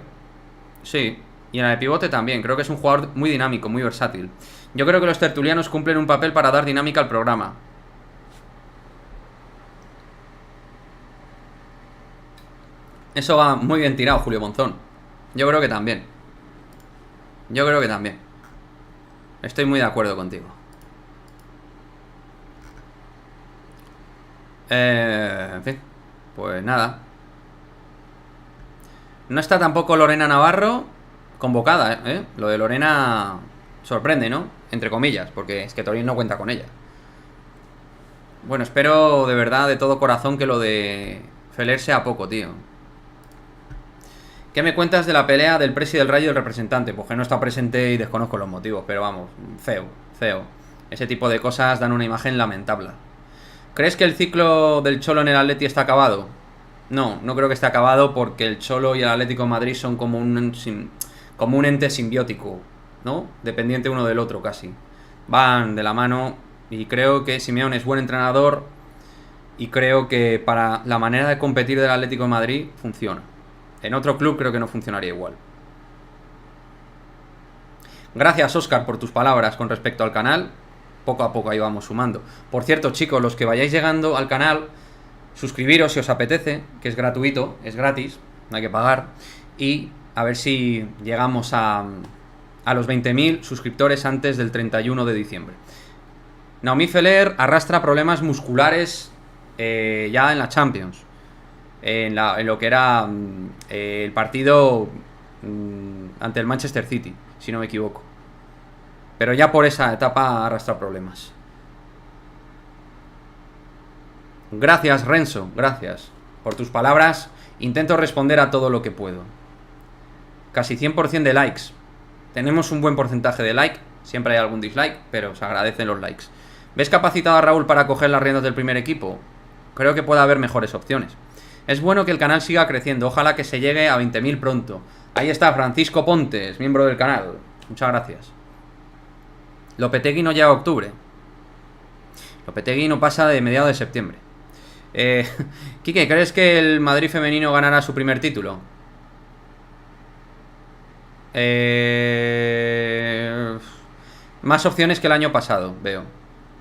Sí. Y en la de pivote también. Creo que es un jugador muy dinámico, muy versátil. Yo creo que los tertulianos cumplen un papel para dar dinámica al programa. Eso va muy bien tirado, Julio Monzón. Yo creo que también. Yo creo que también. Estoy muy de acuerdo contigo. En fin. Pues nada. No está tampoco Lorena Navarro convocada, ¿eh? Lo de Lorena sorprende, ¿no? Entre comillas, porque es que Torín no cuenta con ella. Bueno, espero de verdad, de todo corazón, que lo de Feller sea poco, tío. ¿Qué me cuentas de la pelea del presi del Rayo y del representante? Pues que no está presente y desconozco los motivos, pero vamos, feo, feo. Ese tipo de cosas dan una imagen lamentable. ¿Crees que el ciclo del Cholo en el Atleti está acabado? No, no creo que esté acabado porque el Cholo y el Atlético de Madrid son como un ente simbiótico, ¿no? Dependiente uno del otro casi. Van de la mano y creo que Simeone es buen entrenador y creo que para la manera de competir del Atlético de Madrid funciona. En otro club creo que no funcionaría igual. Gracias, Óscar, por tus palabras con respecto al canal. Poco a poco ahí vamos sumando. Por cierto, chicos, los que vayáis llegando al canal, suscribiros si os apetece, que es gratuito, es gratis, no hay que pagar. Y a ver si llegamos a los 20.000 suscriptores antes del 31 de diciembre. Naomi Feller arrastra problemas musculares ya en la Champions. En lo que era el partido ante el Manchester City, si no me equivoco. Pero ya por esa etapa arrastra problemas. Gracias, Renzo, gracias por tus palabras. Intento responder a todo lo que puedo. Casi 100% de likes. Tenemos un buen porcentaje de like. Siempre hay algún dislike, pero se agradecen los likes. ¿Ves capacitado a Raúl para coger las riendas del primer equipo? Creo que puede haber mejores opciones. Es bueno que el canal siga creciendo. Ojalá que se llegue a 20.000 pronto. Ahí está Francisco Pontes, miembro del canal. Muchas gracias. Lopetegui no llega a octubre. Lopetegui no pasa de mediados de septiembre. Quique, ¿crees que el Madrid femenino ganará su primer título? Más opciones que el año pasado, veo.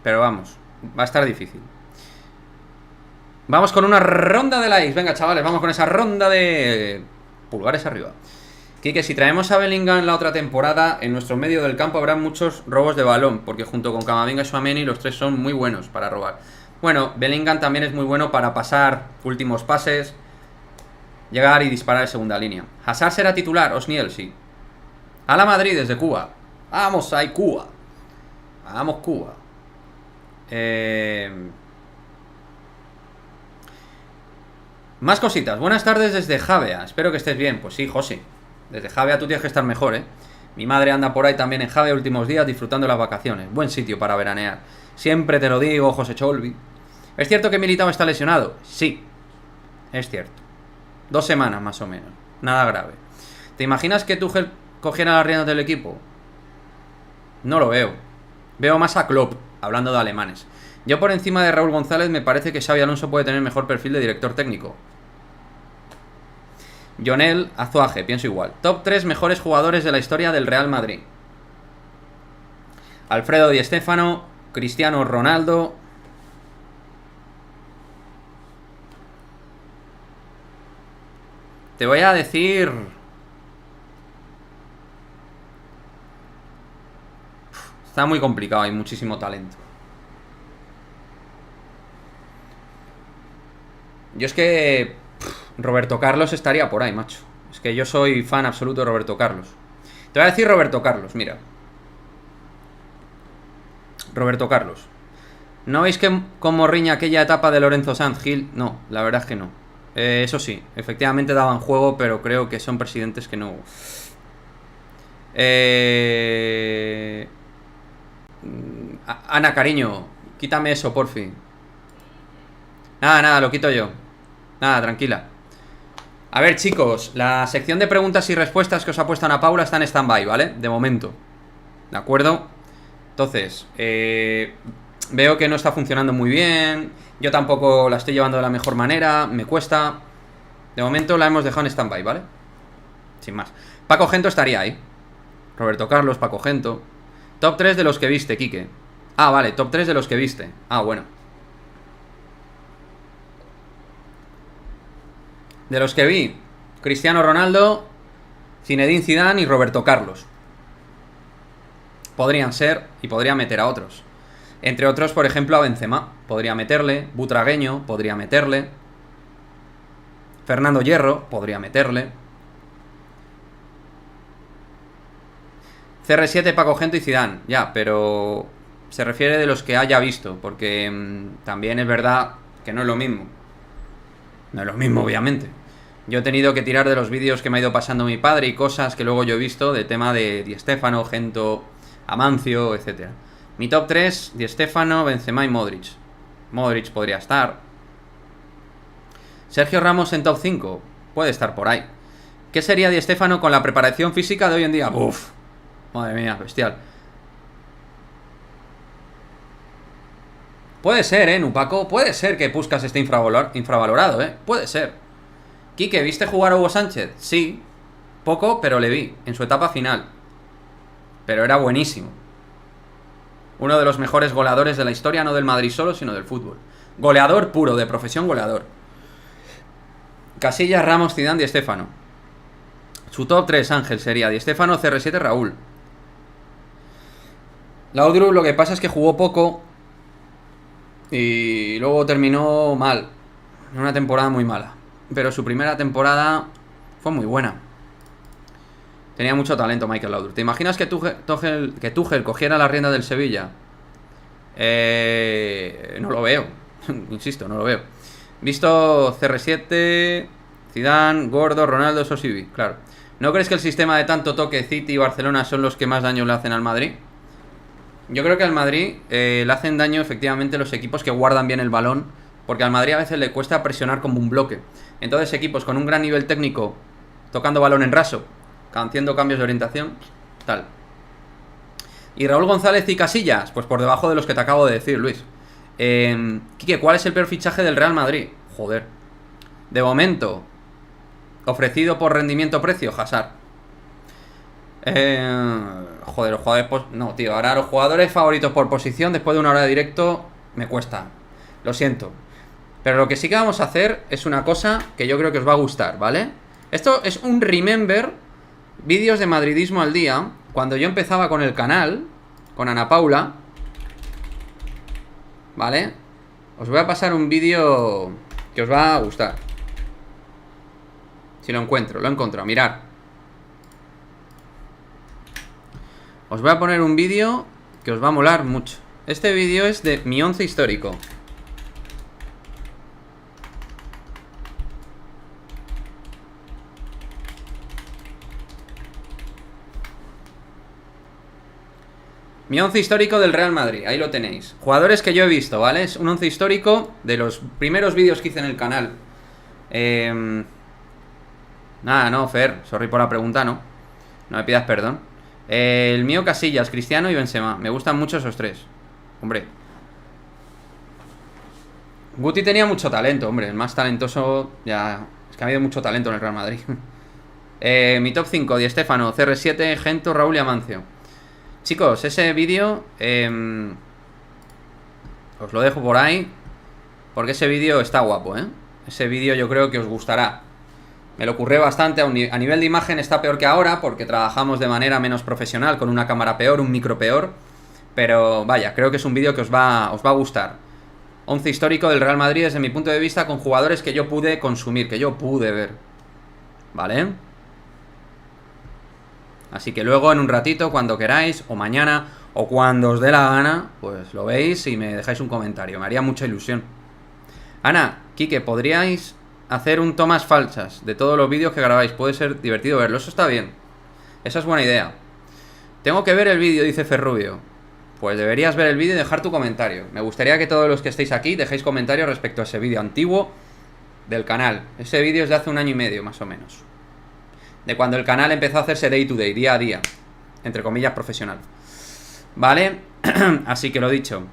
Pero vamos, va a estar difícil. Vamos con una ronda de likes. Venga, chavales, vamos con esa ronda de pulgares arriba. Quique, si traemos a Bellingham la otra temporada, en nuestro medio del campo habrá muchos robos de balón, porque junto con Camavinga y Tchouaméni los tres son muy buenos para robar. Bueno, Bellingham también es muy bueno para pasar últimos pases, llegar y disparar en segunda línea. Hazard será titular, Osniel, sí. A la Madrid desde Cuba. Vamos, ahí Cuba. Vamos, Cuba. Más cositas. Buenas tardes desde Javea. Espero que estés bien. Pues sí, José. Desde Javea tú tienes que estar mejor, ¿eh? Mi madre anda por ahí también en Javea últimos días disfrutando de las vacaciones. Buen sitio para veranear. Siempre te lo digo, José Cholvi. ¿Es cierto que Militao está lesionado? Sí. Es cierto. 2 semanas más o menos. Nada grave. ¿Te imaginas que Tuchel cogiera las riendas del equipo? No lo veo. Veo más a Klopp, hablando de alemanes. Yo por encima de Raúl González me parece que Xabi Alonso puede tener mejor perfil de director técnico. Jonel Azuaje, pienso igual. Top 3 mejores jugadores de la historia del Real Madrid. Alfredo Di Stéfano, Cristiano Ronaldo. Te voy a decir... Está muy complicado, hay muchísimo talento. Yo es que... Roberto Carlos estaría por ahí, macho. Es que yo soy fan absoluto de Roberto Carlos. Te voy a decir Roberto Carlos, mira. Roberto Carlos. ¿No veis que como riña aquella etapa de Lorenzo Sanz Gil? No, la verdad es que no. Eso sí, efectivamente daban juego, pero creo que son presidentes que no... Ana, cariño, quítame eso, porfi. Nada, lo quito yo. Nada, tranquila. A ver, chicos, la sección de preguntas y respuestas que os ha puesto Ana Paula está en stand-by, ¿vale? De momento. ¿De acuerdo? Entonces, veo que no está funcionando muy bien. Yo tampoco la estoy llevando de la mejor manera. Me cuesta. De momento la hemos dejado en stand-by, ¿vale? Sin más. Paco Gento estaría ahí. Roberto Carlos, Paco Gento. Top 3 de los que viste, Quique. Ah, vale, top 3 de los que viste. Ah, bueno. De los que vi, Cristiano Ronaldo, Zinedine Zidane y Roberto Carlos. Podrían ser, y podría meter a otros. Entre otros, por ejemplo, a Benzema. Podría meterle. Butragueño, podría meterle. Fernando Hierro, podría meterle. CR7, Paco Gento y Zidane. Ya, pero se refiere de los que haya visto, porque también es verdad que no es lo mismo. No es lo mismo, obviamente. Yo he tenido que tirar de los vídeos que me ha ido pasando mi padre y cosas que luego yo he visto de tema de Di Stéfano, Gento, Amancio, etc. Mi top 3, Di Stéfano, Benzema y Modric. Modric podría estar. Sergio Ramos en top 5. Puede estar por ahí. ¿Qué sería Di Stéfano con la preparación física de hoy en día? Uf, madre mía, bestial. Puede ser, Nupaco. Puede ser que Puskás esté infravalorado, Puede ser. Quique, ¿viste jugar a Hugo Sánchez? Sí. Poco, pero le vi. En su etapa final. Pero era buenísimo. Uno de los mejores goleadores de la historia, no del Madrid solo, sino del fútbol. Goleador puro, de profesión goleador. Casillas, Ramos, Zidane, Di Stéfano. Su top 3, Ángel, sería Di Stéfano, CR7, Raúl. Laudrup lo que pasa es que jugó poco y luego terminó mal. Una temporada muy mala. Pero su primera temporada fue muy buena. Tenía mucho talento Michael Laudrup. ¿Te imaginas que Tuchel cogiera la rienda del Sevilla? No lo veo. Insisto, no lo veo. Visto CR7, Zidane, Gordo, Ronaldo, Sosivi. Claro. ¿No crees que el sistema de tanto toque City y Barcelona son los que más daño le hacen al Madrid? Yo creo que al Madrid le hacen daño efectivamente los equipos que guardan bien el balón, porque al Madrid a veces le cuesta presionar como un bloque. Entonces equipos con un gran nivel técnico, tocando balón en raso, haciendo cambios de orientación, tal. ¿Y Raúl González y Casillas? Pues por debajo de los que te acabo de decir, Luis. Quique, ¿cuál es el peor fichaje del Real Madrid? Joder. De momento, ofrecido por rendimiento-precio, Hazard. Joder, los jugadores... No, tío, ahora los jugadores favoritos por posición después de una hora de directo me cuesta. Lo siento. Pero lo que sí que vamos a hacer es una cosa que yo creo que os va a gustar, ¿vale? Esto es un remember, vídeos de madridismo al día. Cuando yo empezaba con el canal, con Ana Paula, ¿vale? Os voy a pasar un vídeo que os va a gustar. Si lo encuentro, lo he encontrado, mirad. Os voy a poner un vídeo que os va a molar mucho. Este vídeo es de mi 11 histórico. Mi 11 histórico del Real Madrid, ahí lo tenéis. Jugadores que yo he visto, ¿vale? Es un 11 histórico de los primeros vídeos que hice en el canal. Nada, no, Fer, sorry por la pregunta, no. No me pidas perdón. El mío Casillas, Cristiano y Benzema. Me gustan mucho esos tres. Hombre. Guti tenía mucho talento, hombre. El más talentoso ya... Es que ha habido mucho talento en el Real Madrid. Mi top 5, Di Stéfano, CR7, Gento, Raúl y Amancio. Chicos, ese vídeo os lo dejo por ahí, porque ese vídeo está guapo, ¿eh? Ese vídeo yo creo que os gustará. Me lo curré bastante, a nivel de imagen está peor que ahora, porque trabajamos de manera menos profesional, con una cámara peor, un micro peor. Pero vaya, creo que es un vídeo que os va a gustar. 11 histórico del Real Madrid desde mi punto de vista, con jugadores que yo pude consumir, que yo pude ver. ¿Vale? Así que luego en un ratito, cuando queráis, o mañana, o cuando os dé la gana, pues lo veis y me dejáis un comentario. Me haría mucha ilusión. Ana, Quique, ¿podríais hacer un tomas falsas de todos los vídeos que grabáis? Puede ser divertido verlo, eso está bien. Esa es buena idea. Tengo que ver el vídeo, dice Ferrubio. Pues deberías ver el vídeo y dejar tu comentario. Me gustaría que todos los que estéis aquí dejéis comentarios respecto a ese vídeo antiguo del canal. Ese vídeo es de hace 1 año y medio, más o menos. De cuando el canal empezó a hacerse day to day, día a día. Entre comillas, profesional. ¿Vale? Así que lo dicho.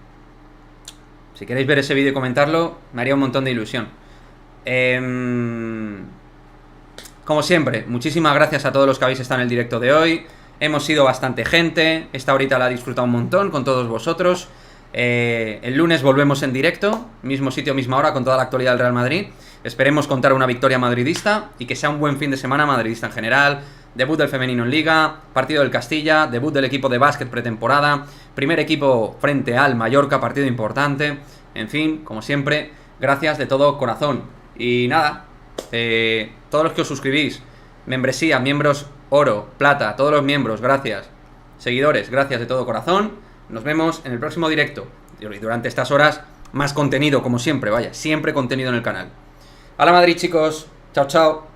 Si queréis ver ese vídeo y comentarlo, me haría un montón de ilusión. Como siempre, muchísimas gracias a todos los que habéis estado en el directo de hoy. Hemos sido bastante gente. Esta horita la he disfrutado un montón con todos vosotros. El lunes volvemos en directo, mismo sitio, misma hora, con toda la actualidad del Real Madrid. Esperemos contar una victoria madridista y que sea un buen fin de semana madridista en general. Debut del femenino en Liga, partido del Castilla, debut del equipo de básquet pretemporada, primer equipo frente al Mallorca, partido importante. En fin, como siempre, gracias de todo corazón. Y nada, todos los que os suscribís, membresía, miembros oro, plata, todos los miembros, gracias. Seguidores, gracias de todo corazón. Nos vemos en el próximo directo. Y durante estas horas, más contenido, como siempre, vaya, siempre contenido en el canal. ¡Hala Madrid, chicos! ¡Chao, chao!